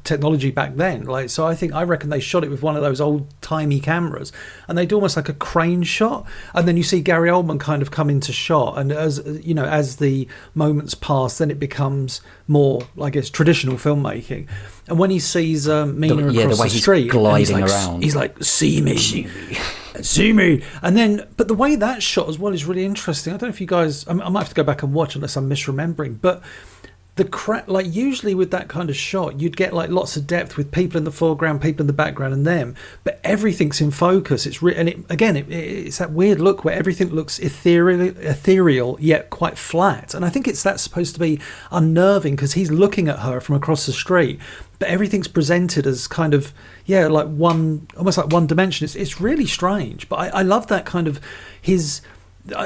technology back then. Like, so I reckon they shot it with one of those old timey cameras, and they do almost like a crane shot, and then you see Gary Oldman kind of come into shot, and as the moments pass, then it becomes more, I guess, traditional filmmaking. And when he sees Mina across the street, gliding around, he's like, see me. See me. And then, but the way that's shot as well is really interesting. I don't know if you guys, I might have to go back and watch unless I'm misremembering, but like usually with that kind of shot, you'd get like lots of depth with people in the foreground, people in the background, and them, but everything's in focus. It's it's that weird look where everything looks ethereal yet quite flat. And I think that's supposed to be unnerving because he's looking at her from across the street, but everything's presented as kind of like almost like one dimension. It's really strange, but I love that kind of his.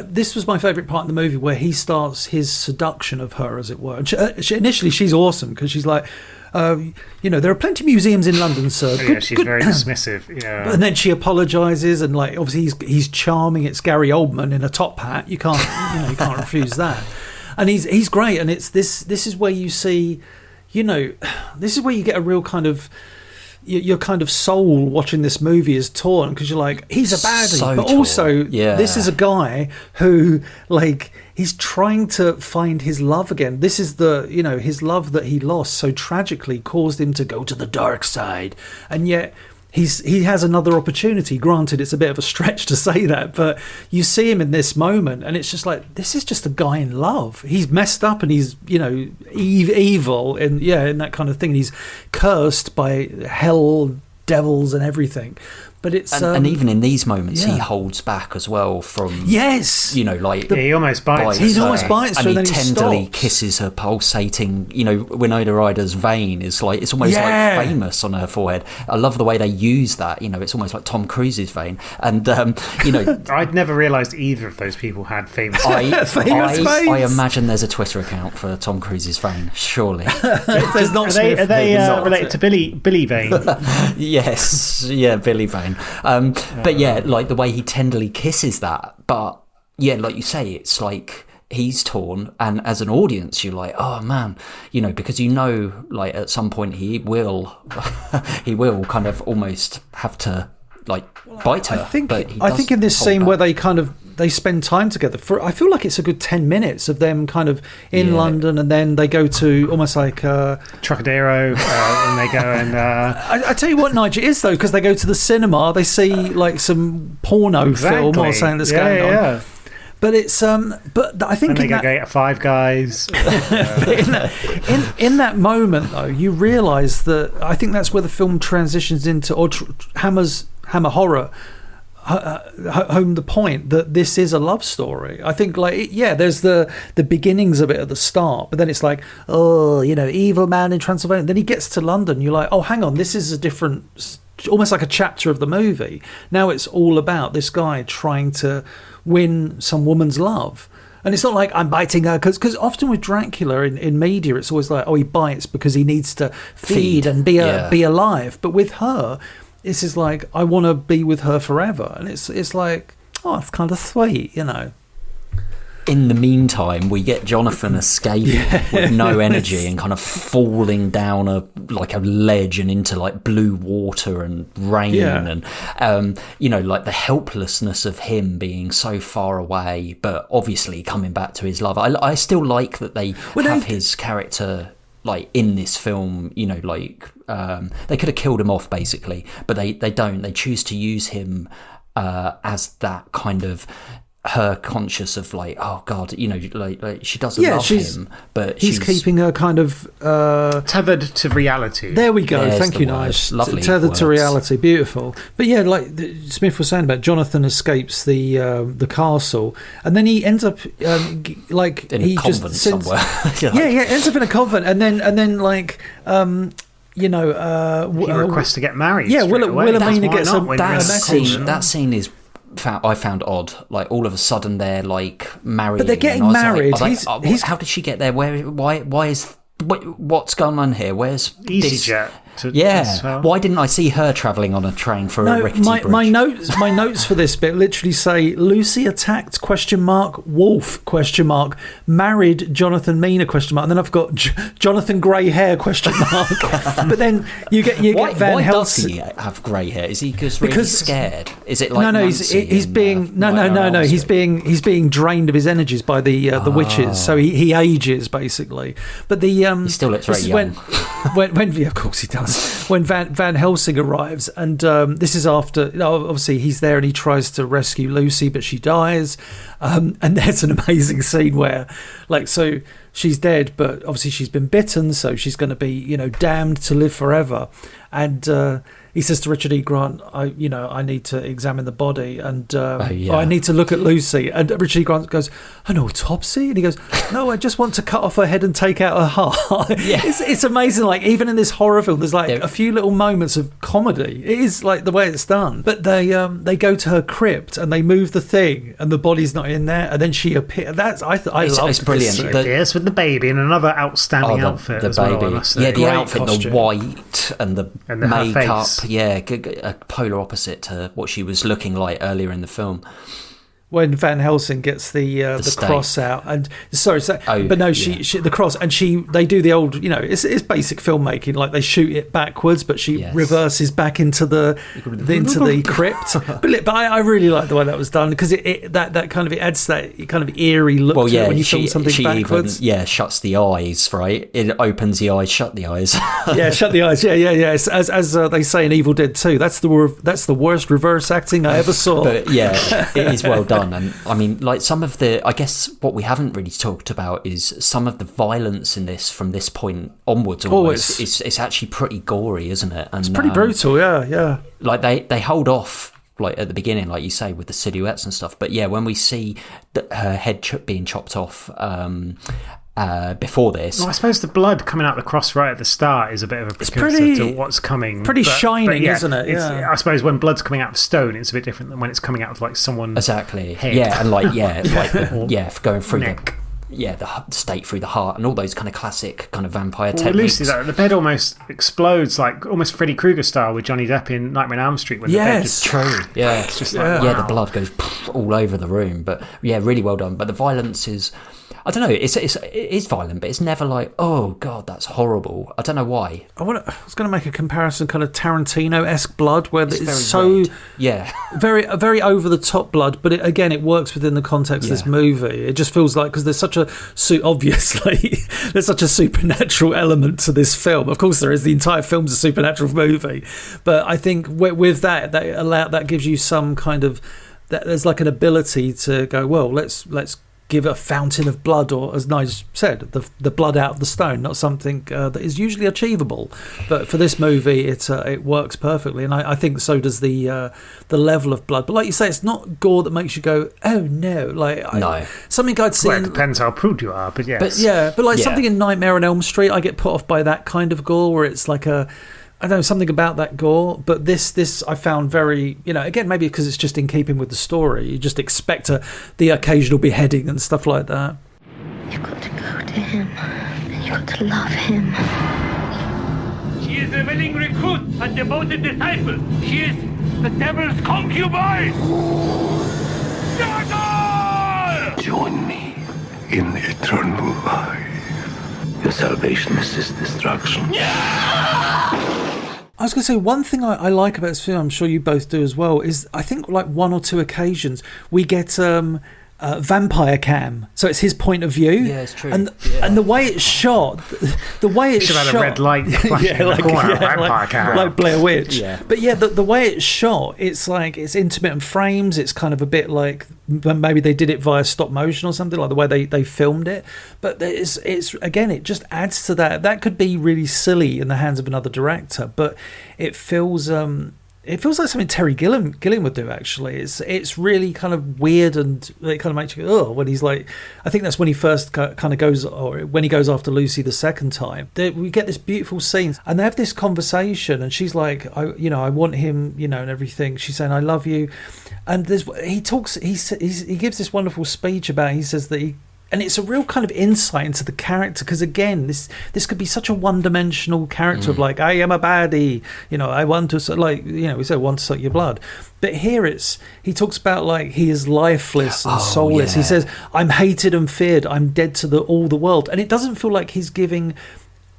This was my favourite part in the movie where he starts his seduction of her, as it were. And initially, she's awesome because she's like, there are plenty of museums in London, sir. She's very dismissive. Yeah, and then she apologises, and like obviously he's charming. It's Gary Oldman in a top hat. You can't refuse that. And he's great. And it's this is where you see, this is where you get a real kind of. Your kind of soul watching this movie is torn because you're like, he's a baddie, but also this is a guy who like he's trying to find his love again. This is his love that he lost so tragically caused him to go to the dark side, and yet he has another opportunity. Granted, it's a bit of a stretch to say that, but you see him in this moment, and it's just like, this is just a guy in love. He's messed up, and he's evil, and in that kind of thing. He's cursed by hell, devils, and everything. But it's and even in these moments, he holds back as well from he almost bites. He almost bites her, and then he tenderly stops. kisses her pulsating. Winona Ryder's vein is like it's almost like famous on her forehead. I love the way they use that. It's almost like Tom Cruise's vein. And I'd never realised either of those people had famous. I imagine there's a Twitter account for Tom Cruise's vein. Surely, there's not. Are they related to Billy Vane? Yes, Billy Vane. But like the way he tenderly kisses that, but like you say, it's like he's torn, and as an audience you're like, oh man, because like at some point he will kind of almost have to like bite her. I think in this scene where they spend time together I feel like it's a good 10 minutes of them kind of in London, and then they go to almost like Trocadero, and they go and I tell you what, Nige, it is though, because they go to the cinema, they see like some porno film or something that's going on. But it's but I think and they go get Five Guys. in that moment though, you realise that I think that's where the film transitions into Hammer horror home the point that this is a love story. I think there's the beginnings of it at the start, but then it's like, evil man in Transylvania. Then he gets to London, you're like, oh hang on, this is a different, almost like a chapter of the movie. Now it's all about this guy trying to win some woman's love. And it's not like I'm biting her, because often with Dracula in media, it's always like, oh, he bites because he needs to feed and be alive. But with her, this is like, I want to be with her forever. And it's like, oh, it's kind of sweet, In the meantime, we get Jonathan escaping with no energy and kind of falling down a ledge and into like blue water and rain and like the helplessness of him being so far away, but obviously coming back to his love. I still like that they have his character like in this film. They could have killed him off basically, but they don't. They choose to use him as that kind of her conscious of like, oh God, like she doesn't love him, but he's keeping her kind of tethered to reality. There we go. There's Thank you, word. Nige. Lovely Tethered words. to reality. Beautiful. But yeah, like Smith was saying about Jonathan escapes the castle, and then he ends up like in he a convent just somewhere. ends up in a convent, and then like. He requests to get married. Yeah, straight away. Wilhelmina gets That's why not, when you're in a convent. That scene is. I found odd. Like all of a sudden they're like married. But they're getting married. How did she get there? What's going on here? Where's EasyJet? Why didn't I see her travelling on a train for a rickety bridge? My notes for this bit literally say Lucy attacked ? Wolf ? Married Jonathan Mina ? And then I've got Jonathan grey hair ? But then you get Van Helsing. Why does he have grey hair? Is he really scared? Is it like he's being drained of his energies by the witches, so he ages basically. But he still looks very young. When of course he does. When Van Helsing arrives, and this is after, obviously he's there and he tries to rescue Lucy, but she dies. And there's an amazing scene where, like, so she's dead, but obviously she's been bitten, so she's going to be, damned to live forever. And he says to Richard E. Grant, I need to examine the body, and I need to look at Lucy. And Richard E. Grant goes, an autopsy? And he goes, no, I just want to cut off her head and take out her heart. Yeah. It's amazing. Like, even in this horror film, there's like a few little moments of comedy. It is like the way it's done. But they go to her crypt and they move the thing, and the body's not in there, and then she appears. It's brilliant. Yes, with the baby in another outstanding outfit. The as baby, well, I must say. the Great outfit, costume. the white and the makeup. face. Yeah, a polar opposite to what she was looking like earlier in the film. When Van Helsing gets the cross out, and she the cross, and they do the old, it's basic filmmaking, like they shoot it backwards, but she reverses back into the crypt. But I really like the way that was done, because that kind of, it adds that kind of eerie look to it when you film something backwards. Even, shuts the eyes, right? It opens the eyes, shut the eyes. Shut the eyes. Yeah. As they say in Evil Dead 2, that's the worst reverse acting I ever saw. But yeah, it is well done. And I mean, like, some of I guess what we haven't really talked about is some of the violence in this from this point onwards. Almost, it's actually pretty gory, isn't it? And, it's pretty brutal, yeah. Like they hold off, like at the beginning, like you say, with the silhouettes and stuff. But yeah, when we see her head being chopped off. Before this, I suppose the blood coming out the cross right at the start is a bit of a precursor to what's coming. Pretty shining, isn't it? I suppose when blood's coming out of stone, it's a bit different than when it's coming out of like someone's head. Yeah, and going through the stake through the heart, and all those kind of classic kind of vampire techniques. Lucy, the bed almost explodes, like almost Freddy Krueger style with Johnny Depp in Nightmare on Elm Street. When the bed just, true. Yeah, it's just like, wow. The blood goes all over the room. But yeah, really well done. But the violence is, I don't know, it is violent, but it's never like, oh God, that's horrible. I don't know why. I was going to make a comparison, kind of Tarantino-esque blood, where it's so red. very very over the top blood, but it works within the context of this movie. It just feels like, because there's such obviously there's such a supernatural element to this film. Of course there is. The entire film's a supernatural movie, but I think with that gives you some kind of, there's like an ability to go, well, let's give a fountain of blood, or as Nige said, the blood out of the stone, not something that is usually achievable. But for this movie, it works perfectly, and I think so does the level of blood. But like you say, it's not gore that makes you go, oh no. Something I'd seen. Well, it depends how prude you are, but yes. But something in Nightmare on Elm Street, I get put off by that kind of gore, where it's like I don't know, something about that gore, but this I found very, again, maybe because it's just in keeping with the story. You just expect the occasional beheading and stuff like that. You've got to go to him, and you've got to love him. She is a willing recruit and devoted disciple. She is the devil's concubine. Join me in eternal life. Your salvation is this destruction. I was going to say, one thing I like about this film, I'm sure you both do as well, is I think like one or two occasions we get vampire cam, so it's his point of view. Yeah, it's true. And the way it's shot, Should have had a red light flashing in the corner of vampire cam. like Blair Witch. Yeah. But yeah, the way it's shot, it's like it's intermittent frames. It's kind of a bit like maybe they did it via stop motion or something, like the way they filmed it. But it's again, it just adds to that. That could be really silly in the hands of another director, but it feels like something Terry Gilliam would do. Actually, it's really kind of weird, and it kind of makes you go, oh, when he's like, I think that's when he first kind of goes, or when he goes after Lucy the second time. We get this beautiful scene, and they have this conversation, and she's like, I want him, and everything. She's saying, I love you, and he gives this wonderful speech about. He says that and it's a real kind of insight into the character, because again, this could be such a one-dimensional character of like, I am a baddie, I want to, like, we say, want to suck your blood. But here he talks about like he is lifeless and soulless. Yeah. He says, I'm hated and feared, I'm dead to all the world. And it doesn't feel like he's giving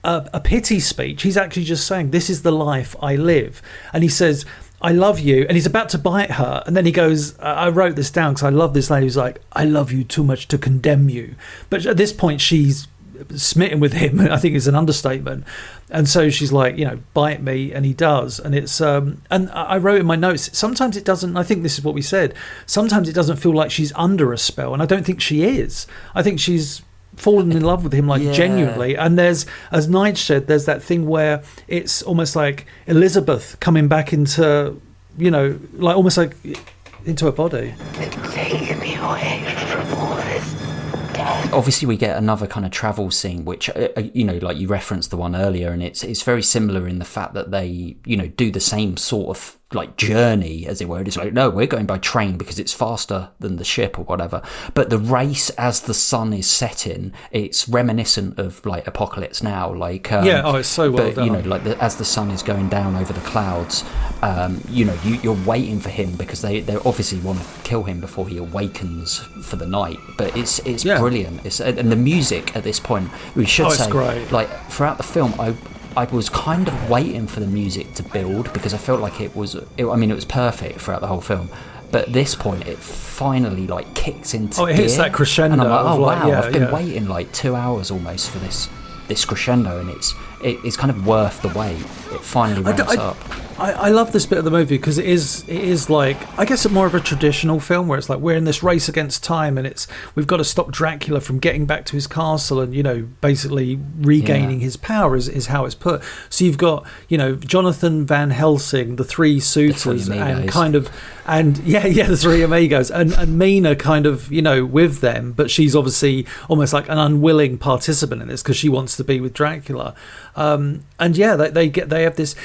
a pity speech. He's actually just saying, this is the life I live. And he says, I love you, and he's about to bite her, and then he goes, I wrote this down because I love this lady who's like, I love you too much to condemn you. But at this point she's smitten with him. I think it's an understatement. And so she's like, bite me, and he does. And it's and I wrote in my notes, sometimes it doesn't, I think this is what we said, sometimes it doesn't feel like she's under a spell, and I don't think she is. I think she's fallen in love with him, like, genuinely. And there's, as Nige said, there's that thing where it's almost like Elizabeth coming back into, like almost like into her body. Take me away from all this death. Obviously we get another kind of travel scene, which like you referenced the one earlier, and it's very similar in the fact that they do the same sort of like journey, as it were. It's like, no, we're going by train because it's faster than the ship or whatever. But the race as the sun is setting, it's reminiscent of like Apocalypse Now, like it's so well done. Like as the sun is going down over the clouds, you're waiting for him because they obviously want to kill him before he awakens for the night. But it's brilliant. And the music at this point, we should say, great. Like throughout the film, I was kind of waiting for the music to build because I felt like it was perfect throughout the whole film. But at this point, it finally like kicks into it hits gear, that crescendo. And I'm like, oh wow, I've been yeah. waiting like 2 hours almost for this crescendo, and it's kind of worth the wait. It finally ramps up. I love this bit of the movie because it is like, I guess, more of a traditional film where it's like we're in this race against time, and we've got to stop Dracula from getting back to his castle and basically regaining his power is how it's put. So you've got Jonathan Van Helsing, the three suitors, the three amigos, and Mina kind of with them, but she's obviously almost like an unwilling participant in this because she wants to be with Dracula. They have this.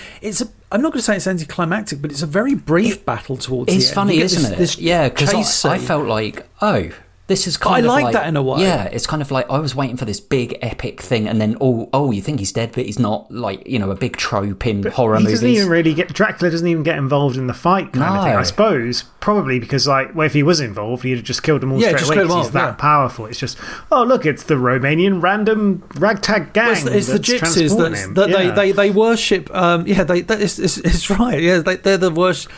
I'm not going to say it's anticlimactic, but it's a very brief battle towards the end. It's funny, isn't it? Yeah, because I felt like, this is kind of like that in a way. Yeah, it's kind of like I was waiting for this big epic thing, and then you think he's dead, but he's not. Like a big trope in horror movies. Dracula doesn't even get involved in the fight kind of thing. I suppose probably because if he was involved, he'd have just killed them all straight away. Because he's that powerful. It's just look, it's the Romanian random ragtag gang. It's the gypsies that they worship. It's right. Yeah, they're the worst.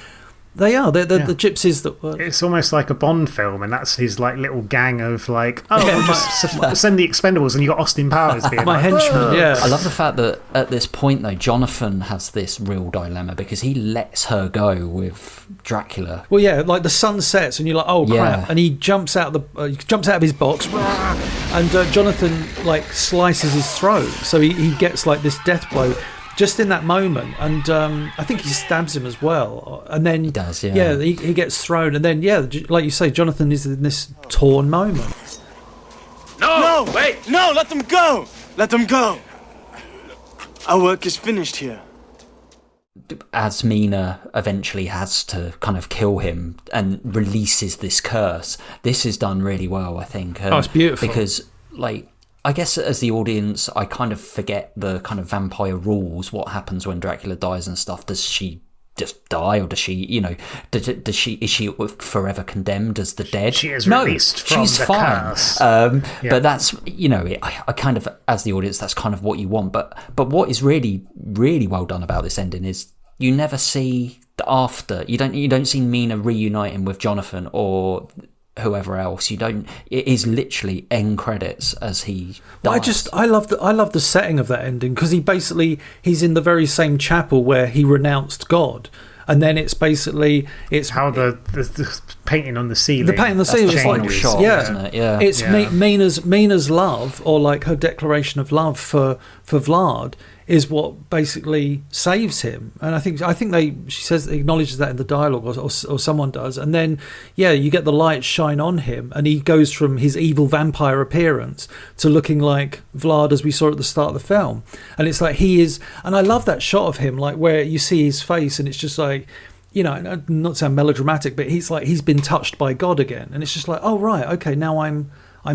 They are. They're the gypsies that work. It's almost like a Bond film, and that's his like little gang of like, just send the Expendables, and you got Austin Powers being my henchman. Yeah, I love the fact that at this point though, Jonathan has this real dilemma because he lets her go with Dracula. Well, yeah, like the sun sets, and you're like, oh crap, and he jumps out of his box, and Jonathan like slices his throat, so he gets like this death blow. Just in that moment, and I think he stabs him as well, and then he does, he gets thrown, and then like you say, Jonathan is in this torn moment. No, wait, no, let them go, Our work is finished here. As Mina eventually has to kind of kill him and releases this curse, this is done really well, I think. It's beautiful because like. I guess as the audience, I kind of forget the kind of vampire rules. What happens when Dracula dies and stuff? Does she just die, or does she, is she forever condemned as the dead? She is released from she's the fine. curse. But that's, I kind of, as the audience, that's kind of what you want. But what is really, really well done about this ending is you never see the after. You don't see Mina reuniting with Jonathan or whoever else. You don't. It is literally end credits as he dies. I love the setting of that ending, because he's in the very same chapel where he renounced God. And then it's how the painting on the ceiling. The painting on the ceiling is like shot, isn't it? Yeah. It's Mina's love, or like her declaration of love for Vlad, is what basically saves him. And I think she says, acknowledges that in the dialogue, or someone does. And then you get the light shine on him, and he goes from his evil vampire appearance to looking like Vlad as we saw at the start of the film. And it's like he is, and I love that shot of him, like where you see his face, and it's just like, not to sound melodramatic, but he's like, he's been touched by God again, and it's just like, oh right, okay, now I'm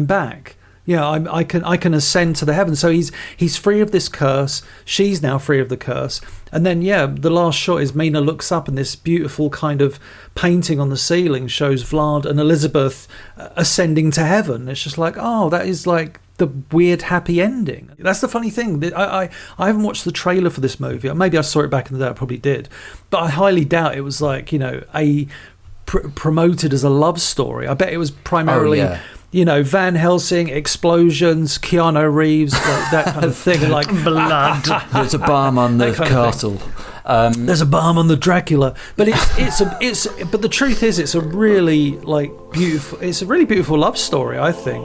back. I can ascend to the heavens. So he's free of this curse. She's now free of the curse. And then the last shot is Mina looks up, and this beautiful kind of painting on the ceiling shows Vlad and Elizabeth ascending to heaven. It's just like, oh, that is like the weird happy ending. That's the funny thing. I haven't watched the trailer for this movie. Maybe I saw it back in the day. I probably did, but I highly doubt it was like promoted as a love story. I bet it was primarily. Oh, yeah. Van Helsing, explosions, Keanu Reeves, like that kind of thing, like blood. There's a balm on the castle. There's a balm on the Dracula. But but the truth is, it's a really beautiful. It's a really beautiful love story, I think.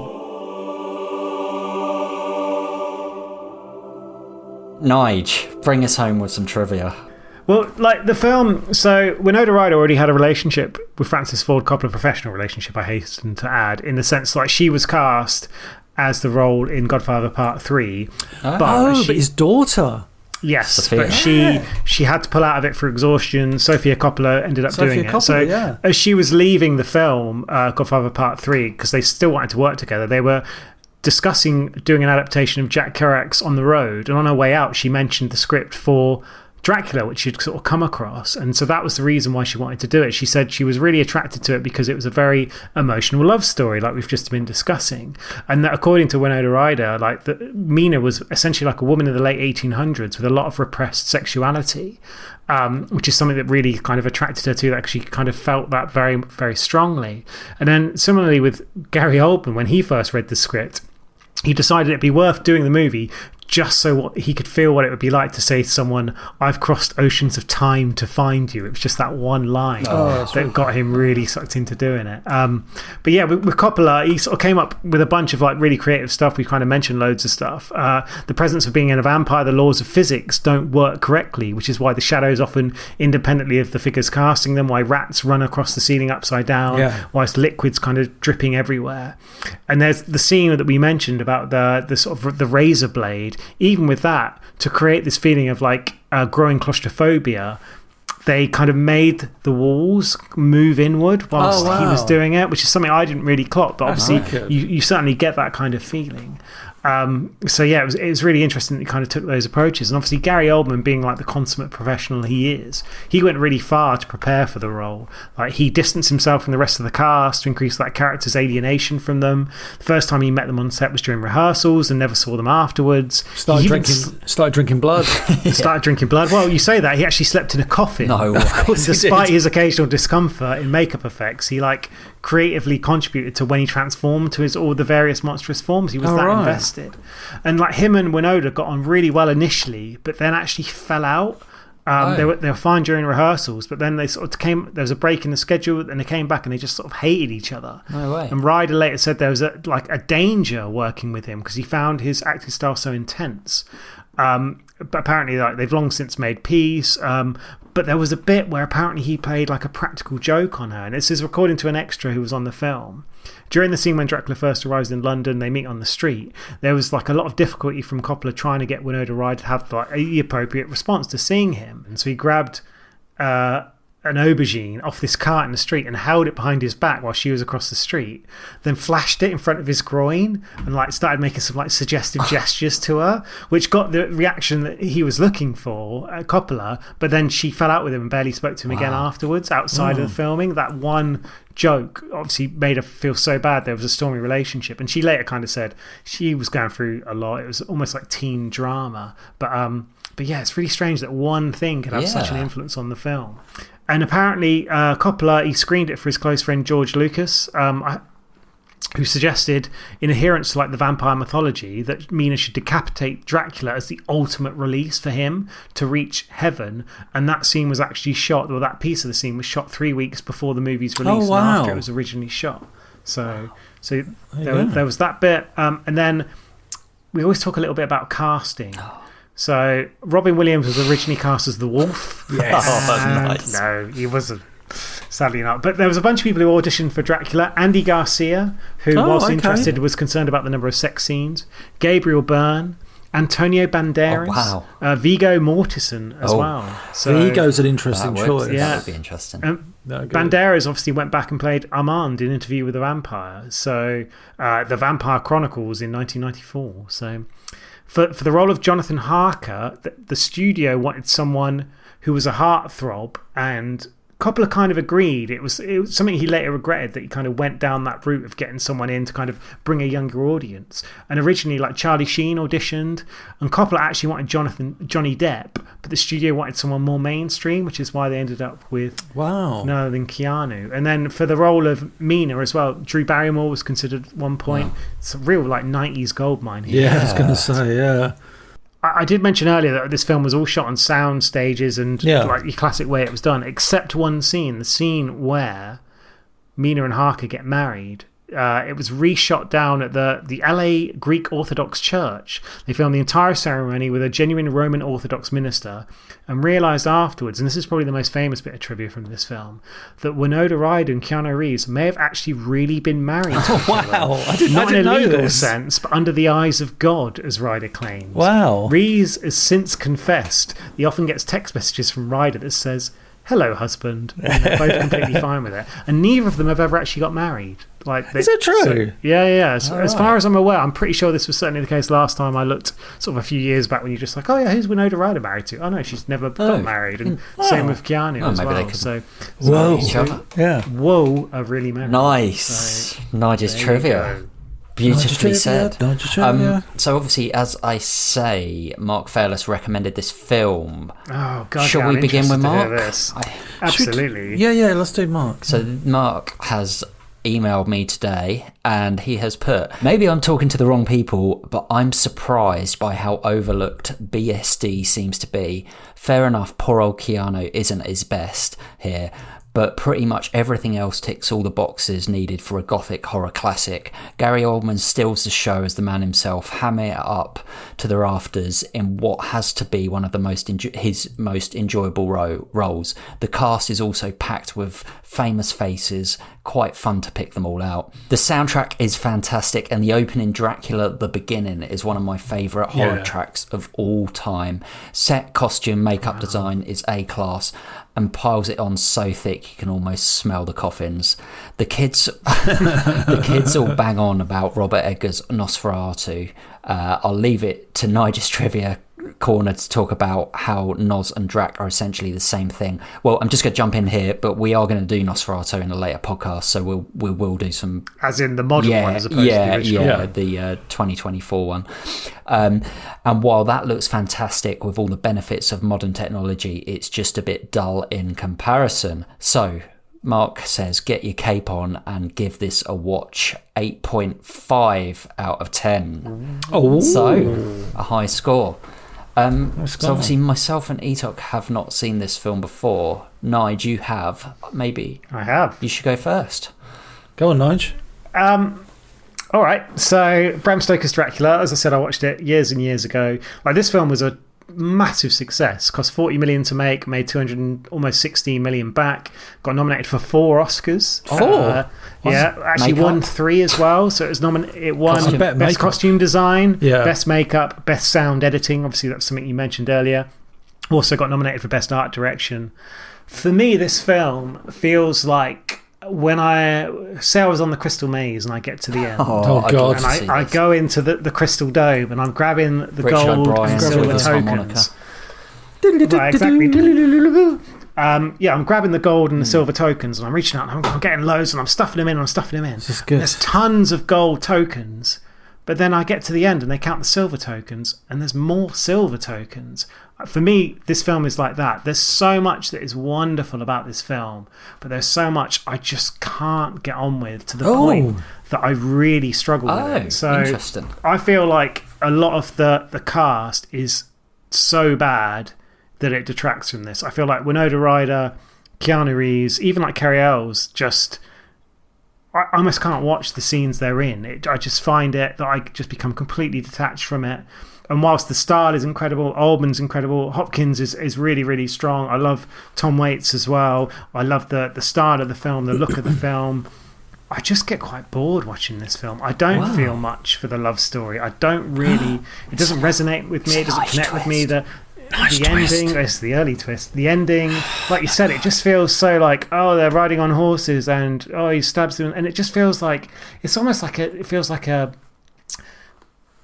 Nige, bring us home with some trivia. Well, like the film, so Winona Ryder already had a relationship with Francis Ford Coppola, professional relationship, I hasten to add, in the sense like she was cast as the role in Godfather Part 3. But his daughter. Yes, Sophia. But she had to pull out of it for exhaustion. Sofia Coppola ended up doing it. So as she was leaving the film, Godfather Part 3, because they still wanted to work together, they were discussing doing an adaptation of Jack Kerouac's On the Road, and on her way out she mentioned the script for Dracula, which she'd sort of come across, and so that was the reason why she wanted to do it. She said she was really attracted to it because it was a very emotional love story, like we've just been discussing, and that according to Winona Ryder, Mina was essentially like a woman in the late 1800s with a lot of repressed sexuality, which is something that really kind of attracted her to that. She kind of felt that very, very strongly. And then similarly with Gary Oldman, when he first read the script, he decided it'd be worth doing the movie just so he could feel what it would be like to say to someone, I've crossed oceans of time to find you. It was just that one line that got him really sucked into doing it. But yeah, with Coppola, he sort of came up with a bunch of really creative stuff. We kind of mentioned loads of stuff. The presence of being in a vampire, the laws of physics don't work correctly, which is why the shadows often independently of the figures casting them, why rats run across the ceiling upside down, whilst liquid's kind of dripping everywhere. And there's the scene that we mentioned about the sort of the razor blade. Even with that, to create this feeling of growing claustrophobia, they kind of made the walls move inward whilst he was doing it, which is something I didn't really clock, but obviously you certainly get that kind of feeling. So yeah, it was really interesting that he kind of took those approaches. And obviously Gary Oldman, being the consummate professional he is, he went really far to prepare for the role. He distanced himself from the rest of the cast to increase that character's alienation from them. The first time he met them on set was during rehearsals and never saw them afterwards. Started drinking blood. Started drinking blood. Well, you say that, he actually slept in a coffin. No, of course. Despite his occasional discomfort in makeup effects, he creatively contributed to when he transformed to all the various monstrous forms. He was invested. And him and Winona got on really well initially, but then actually fell out. They were fine during rehearsals, but then they sort of there was a break in the schedule, and they came back and they just sort of hated each other. No way. And Ryder later said there was a danger working with him because he found his acting style so intense. But apparently they've long since made peace. But there was a bit where apparently he played a practical joke on her, and this is according to an extra who was on the film. During the scene when Dracula first arrives in London, they meet on the street. There was a lot of difficulty from Coppola trying to get Winona Ryder to have the appropriate response to seeing him, and so he grabbed an aubergine off this cart in the street and held it behind his back while she was across the street, then flashed it in front of his groin and started making some suggestive gestures to her, which got the reaction that he was looking for at Coppola. But then she fell out with him and barely spoke to him again afterwards outside of the filming. That one joke obviously made her feel so bad. There was a stormy relationship, and she later kind of said she was going through a lot. It was almost like teen drama, but But yeah, it's really strange that one thing could have such an influence on the film. And apparently, Coppola, he screened it for his close friend George Lucas, who suggested, in adherence to like the vampire mythology, that Mina should decapitate Dracula as the ultimate release for him to reach heaven. And that scene was actually shot, or that piece of the scene was shot 3 weeks before the movie's release, and after it was originally shot. So there was that bit. And then we always talk a little bit about casting. So Robin Williams was originally cast as the Wolf. Yes. Nice. No, he wasn't. Sadly not. But there was a bunch of people who auditioned for Dracula. Andy Garcia, who, whilst interested, was concerned about the number of sex scenes. Gabriel Byrne. Antonio Banderas. Viggo Mortensen as well. So Viggo's an interesting choice. Yeah. That would be interesting. Banderas obviously went back and played Armand in Interview with the Vampire. So The Vampire Chronicles in 1994. So for the role of Jonathan Harker, the studio wanted someone who was a heartthrob, and Coppola kind of agreed. It was something he later regretted, that he kind of went down that route of getting someone in to kind of bring a younger audience. And originally, like, Charlie Sheen auditioned, and Coppola actually wanted Johnny Depp, but the studio wanted someone more mainstream, which is why they ended up with none other than Keanu. And then for the role of Mina as well, Drew Barrymore was considered at one point. It's a real like 90s goldmine here. Yeah, I was going to say, I did mention earlier that this film was all shot on sound stages and like the classic way it was done, except one scene, the scene where Mina and Harker get married. It was reshot down at the LA Greek Orthodox Church. They filmed the entire ceremony with a genuine Roman Orthodox minister, and realised afterwards, and this is probably the most famous bit of trivia from this film, that Winona Ryder and Keanu Reeves may have actually really been married. Wow, I didn't Not in a legal this. sense, but under the eyes of God, as Ryder claims. Wow. Reeves has since confessed he often gets text messages from Ryder that says, "Hello, husband." And they're both completely fine with it. And neither of them have ever actually got married. Is that true? So, yeah. As far as I'm aware, I'm pretty sure this was certainly the case last time I looked, sort of a few years back, when you're just like, oh yeah, who's Winona Ryder married to? Oh no, she's never got married. And same with Keanu as maybe well. they could So, each other. Whoa, are really married. Nice. Nige's trivia. Beautifully said. So obviously, as I say, Mark Fairless recommended this film. Oh God! Shall we begin with Mark? Absolutely. Yeah. Let's do Mark. So Mark has emailed me today, and he has put, maybe I'm talking to the wrong people, but I'm surprised by how overlooked BSD seems to be. Fair enough, poor old Keanu isn't his best here, but pretty much everything else ticks all the boxes needed for a gothic horror classic. Gary Oldman steals the show as the man himself, hamming it up to the rafters in what has to be one of the his most enjoyable roles. The cast is also packed with famous faces, quite fun to pick them all out. The soundtrack is fantastic, and the opening Dracula The Beginning is one of my favourite horror tracks of all time. Set, costume, makeup design is A-class, and piles it on so thick you can almost smell the coffins. The kids all bang on about Robert Eggers' Nosferatu. I'll leave it to Nige's Trivia Corner to talk about how Nos and Drac are essentially the same thing. Well, I'm just going to jump in here, but we are going to do Nosferatu in a later podcast, so we will do some... As in the modern one as opposed to the original. The 2024 one. And while that looks fantastic with all the benefits of modern technology, it's just a bit dull in comparison. So Mark says, get your cape on and give this a watch. 8.5 out of 10. Oh, so a high score. So obviously myself and Etok have not seen this film before. Nige, you have. Maybe I have. You should go first. Go on, Nige. All right. So Bram Stoker's Dracula, as I said, I watched it years and years ago. Like, this film was a massive success. Cost 40 million to make, made 216 million back. Got nominated for 4 Oscars. 4? Yeah, actually won 3 as well. So it won best costume design, best makeup, best sound editing. Obviously, that's something you mentioned earlier. Also got nominated for best art direction. For me, this film feels like when I was on the Crystal Maze and I get to the end. Oh God! And I go into the Crystal Dome and I'm grabbing the gold and silver tokens. Right, exactly. I'm grabbing the gold and the silver tokens, and I'm reaching out and I'm getting loads, and I'm stuffing them in. This is good. There's tons of gold tokens, But then I get to the end and they count the silver tokens, and there's more silver tokens. For me, this film is like that. There's so much that is wonderful about this film, but there's so much I just can't get on with, to the point that I really struggle with it. So interesting. I feel like a lot of the cast is so bad that it detracts from this. I feel like Winona Ryder, Keanu Reeves, even like Carrie Ells, just... I almost can't watch the scenes they're in. I just find it that I just become completely detached from it. And whilst the style is incredible, Oldman's incredible, Hopkins is really, really strong. I love Tom Waits as well. I love the style of the film, the look of the film. I just get quite bored watching this film. I don't feel much for the love story. I don't really... It doesn't resonate with me. It doesn't connect with me. The ending, it's the early twist. The ending, like you said, it just feels so like, oh, they're riding on horses and oh, he stabs them, and it just feels like it's almost like it feels like a,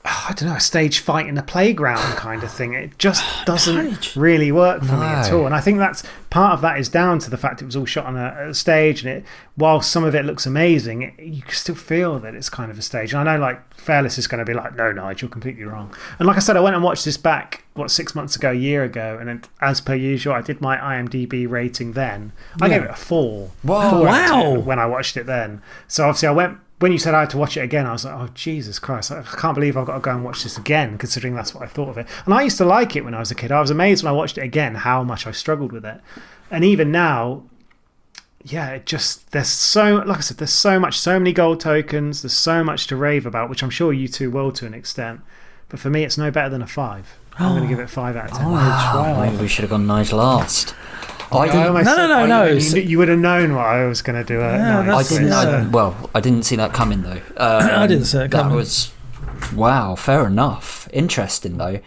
I don't know, a stage fight in a playground kind of thing. It just doesn't really work for me at all. And I think that's part of that is down to the fact it was all shot on a stage, and while some of it looks amazing, you can still feel that it's kind of a stage. And I know like Fairless is going to be like, no, Nige, you're completely wrong. And like I said, I went and watched this back 6 months ago, a year ago, and then, as per usual, I did my IMDb rating then. I gave it a 4. Wow. When I watched it then. So obviously I went, when you said I had to watch it again, I was like, oh, Jesus Christ, I can't believe I've got to go and watch this again, considering that's what I thought of it. And I used to like it when I was a kid. I was amazed when I watched it again how much I struggled with it. And even now, yeah, it just, there's so, like I said, there's so much, so many gold tokens, there's so much to rave about, which I'm sure you two will to an extent. But for me, it's no better than a 5. I'm going to give it 5 out of 10. Wow. Maybe we should have gone Nige last. No. You would have known what I was going to do. I didn't see that coming though. I didn't see it coming. That was fair enough. Interesting though.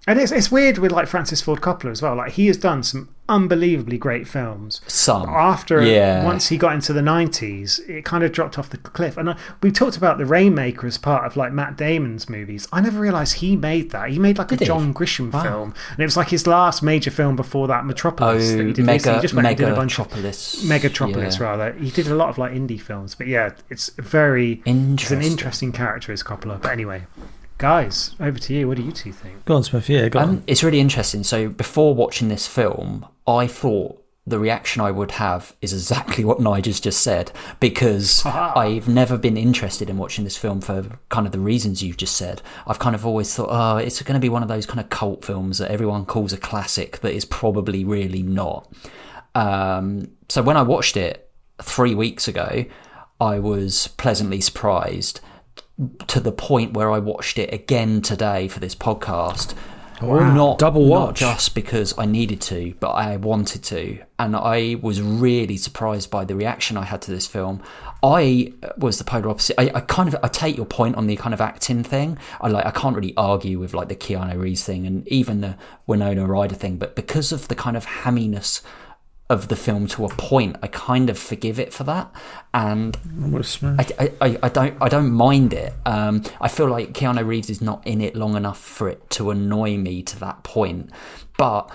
And it's weird with like Francis Ford Coppola as well. Like he has done some unbelievably great films. Once he got into the 90s, it kind of dropped off the cliff. And we talked about The Rainmaker as part of like Matt Damon's movies. I never realised he made that. He made like a John Grisham film, and it was like his last major film before that, Metropolis. That he did Megatropolis, rather. He did a lot of like indie films, but yeah, it's it's an interesting character as Coppola. But anyway. Guys, over to you. What do you two think? Go on, Smith. Yeah, go on. It's really interesting. So before watching this film, I thought the reaction I would have is exactly what Nigel's just said, because I've never been interested in watching this film for kind of the reasons you've just said. I've kind of always thought, it's going to be one of those kind of cult films that everyone calls a classic, but is probably really not. So when I watched it 3 weeks ago, I was pleasantly surprised, to the point where I watched it again today for this podcast. Double watch. Not just because I needed to, but I wanted to. And I was really surprised by the reaction I had to this film. I was the polar opposite. I take your point on the kind of acting thing. I can't really argue with like the Keanu Reeves thing and even the Winona Ryder thing, but because of the kind of hamminess of the film to a point, I kind of forgive it for that, and I don't mind it. I feel like Keanu Reeves is not in it long enough for it to annoy me to that point, but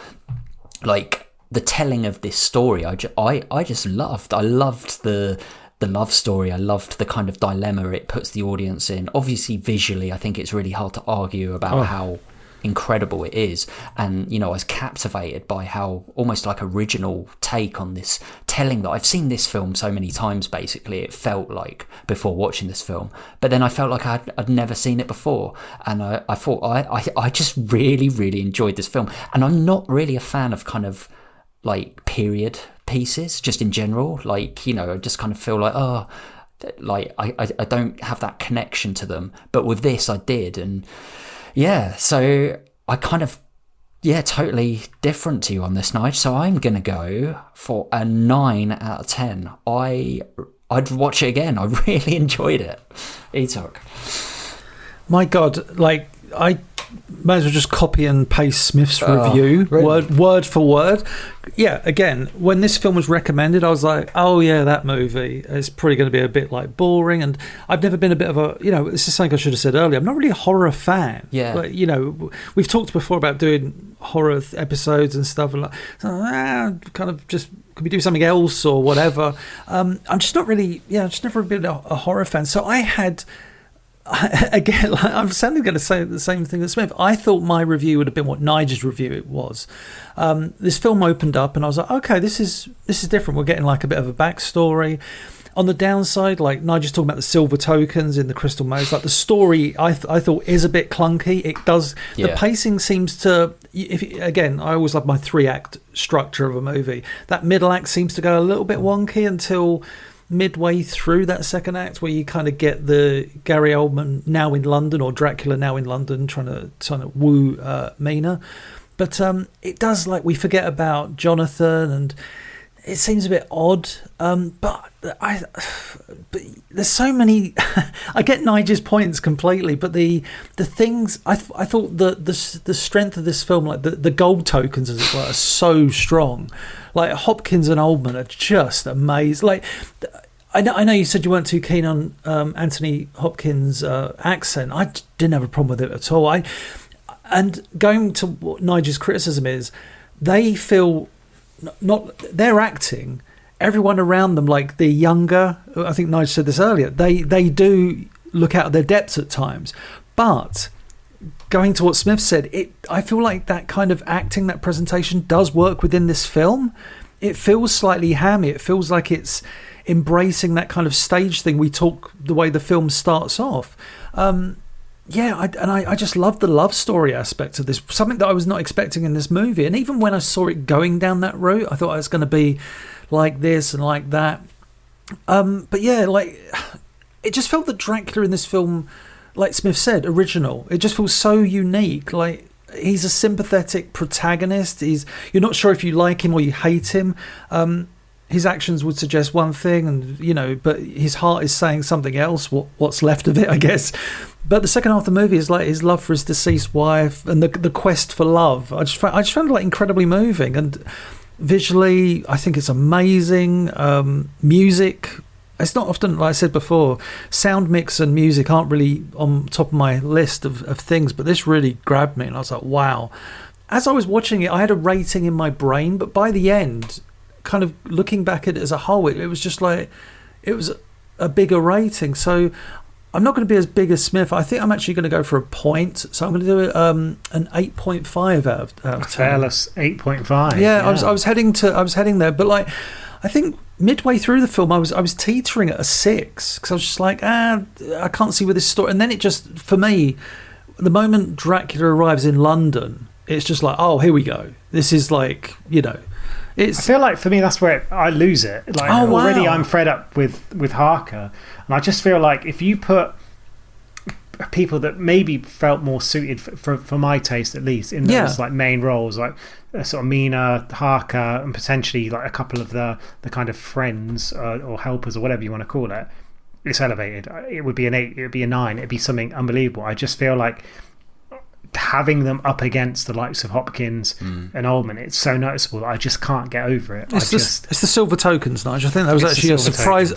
like the telling of this story, I just loved. I loved the love story. I loved the kind of dilemma it puts the audience in. Obviously, visually, I think it's really hard to argue about how incredible it is, and I was captivated by how almost like original take on this telling that I've seen this film so many times. Basically, it felt like before watching this film, but then I felt like I'd never seen it before, and I thought I just really, really enjoyed this film. And I'm not really a fan of kind of like period pieces just in general, like I just kind of feel like I don't have that connection to them, but with this I did. And yeah, so I kind of, totally different to you on this, Nige. So I'm going to go for a 9 out of 10. I'd watch it again. I really enjoyed it. E-Talk. My God, like, I might as well just copy and paste Smith's review, really? word for word. Yeah, again, when this film was recommended, I was like, oh yeah, that movie is probably going to be a bit like boring. And I've never been a bit of a, this is something I should have said earlier, I'm not really a horror fan. Yeah. But, we've talked before about doing horror episodes and stuff, and like, kind of just, could we do something else or whatever? I'm just not really, I've just never been a horror fan. So I had again, like, I'm sadly going to say the same thing as Smith. I thought my review would have been what Nige's review it was. This film opened up and I was like, okay, this is different. We're getting like a bit of a backstory. On the downside, like Nigel's talking about the silver tokens in the crystal maze, like the story I thought is a bit clunky. It does, the pacing seems to, again, I always love my 3-act structure of a movie. That middle act seems to go a little bit wonky until midway through that second act, where you kind of get the Gary Oldman now in London, or Dracula now in London, trying to woo Mina. But it does, like, we forget about Jonathan, and it seems a bit odd. But there's so many. I get Nige's points completely, but the things I thought the strength of this film, like the gold tokens, as it were, are so strong. Like Hopkins and Oldman are just amazing. Like I know you said you weren't too keen on Anthony Hopkins' accent. I didn't have a problem with it at all. And going to what Nige's criticism is, they feel not their acting. Everyone around them, like the younger, I think Nige said this earlier, they do look out of their depths at times. But going to what Smith said, I feel like that kind of acting, that presentation does work within this film. It feels slightly hammy. It feels like it's embracing that kind of stage thing we talk, the way the film starts off. I just love the love story aspect of this, something that I was not expecting in this movie. And even when I saw it going down that route, I thought it was going to be like this and like that. But yeah, like it just felt that Dracula in this film, like Smith said, original. It just feels so unique. Like he's a sympathetic protagonist. You're not sure if you like him or you hate him. His actions would suggest one thing, and but his heart is saying something else. What's left of it, I guess. But the second half of the movie is like his love for his deceased wife and the quest for love. I just found it like incredibly moving, and visually, I think it's amazing. Music, it's not often, like I said before, sound mix and music aren't really on top of my list of things, but this really grabbed me, and I was like, wow. As I was watching it, I had a rating in my brain, but by the end, kind of looking back at it as a whole, it was just like, it was a bigger rating. So I'm not going to be as big as Smith. I think I'm actually going to go for a point. So I'm going to do it an 8.5 out of 10. Fairless 8.5. Yeah, I was heading there, but like I think midway through the film I was teetering at a 6 because I was just like, I can't see where this story. And then it just, for me, the moment Dracula arrives in London, it's just like, oh, here we go. This is like, I feel like for me that's where I lose it. Like already I'm fed up with Harker, and I just feel like if you put people that maybe felt more suited for my taste at least in those like main roles, like sort of Mina, Harker, and potentially like a couple of the kind of friends or helpers or whatever you want to call it, it's elevated. It would be an 8, it would be a 9, it'd be something unbelievable. I just feel like having them up against the likes of Hopkins and Oldman, it's so noticeable that I just can't get over it. It's the silver tokens, Nige. I think that was actually a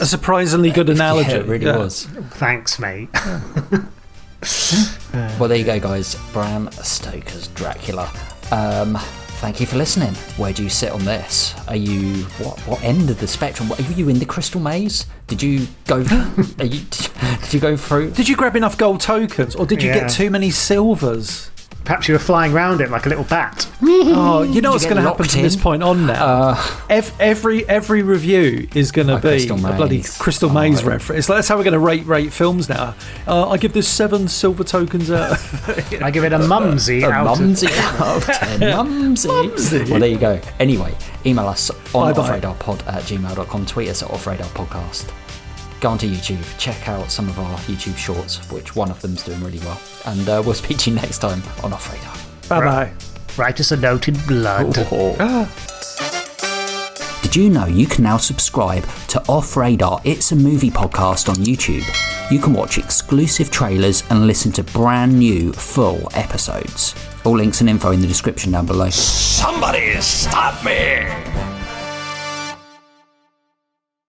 surprisingly good analogy. Yeah, it really was. Thanks, mate. Well, there you go, guys. Bram Stoker's Dracula. Thank you for listening. Where do you sit on this? Are you what end of the spectrum? Are you in the crystal maze? Did you go? Did you go through? Did you grab enough gold tokens, or did you get too many silvers? Perhaps you were flying around it like a little bat. Oh, you know what's going to happen from this point on now? Every review is going to be a bloody Crystal Maze reference. It's like, that's how we're going to rate films now. I give this 7 silver tokens out. I give it a mumsy out of 10. Mumsy. Well, there you go. Anyway, email us on offradarpod@gmail.com. Tweet us at offradarpodcast. Go onto YouTube, check out some of our YouTube shorts, which one of them's doing really well. And we'll speak to you next time on Off Radar. Bye-bye. Write us a note in blood. Did you know you can now subscribe to Off Radar? It's a movie podcast on YouTube. You can watch exclusive trailers and listen to brand new full episodes. All links and info in the description down below. Somebody stop me!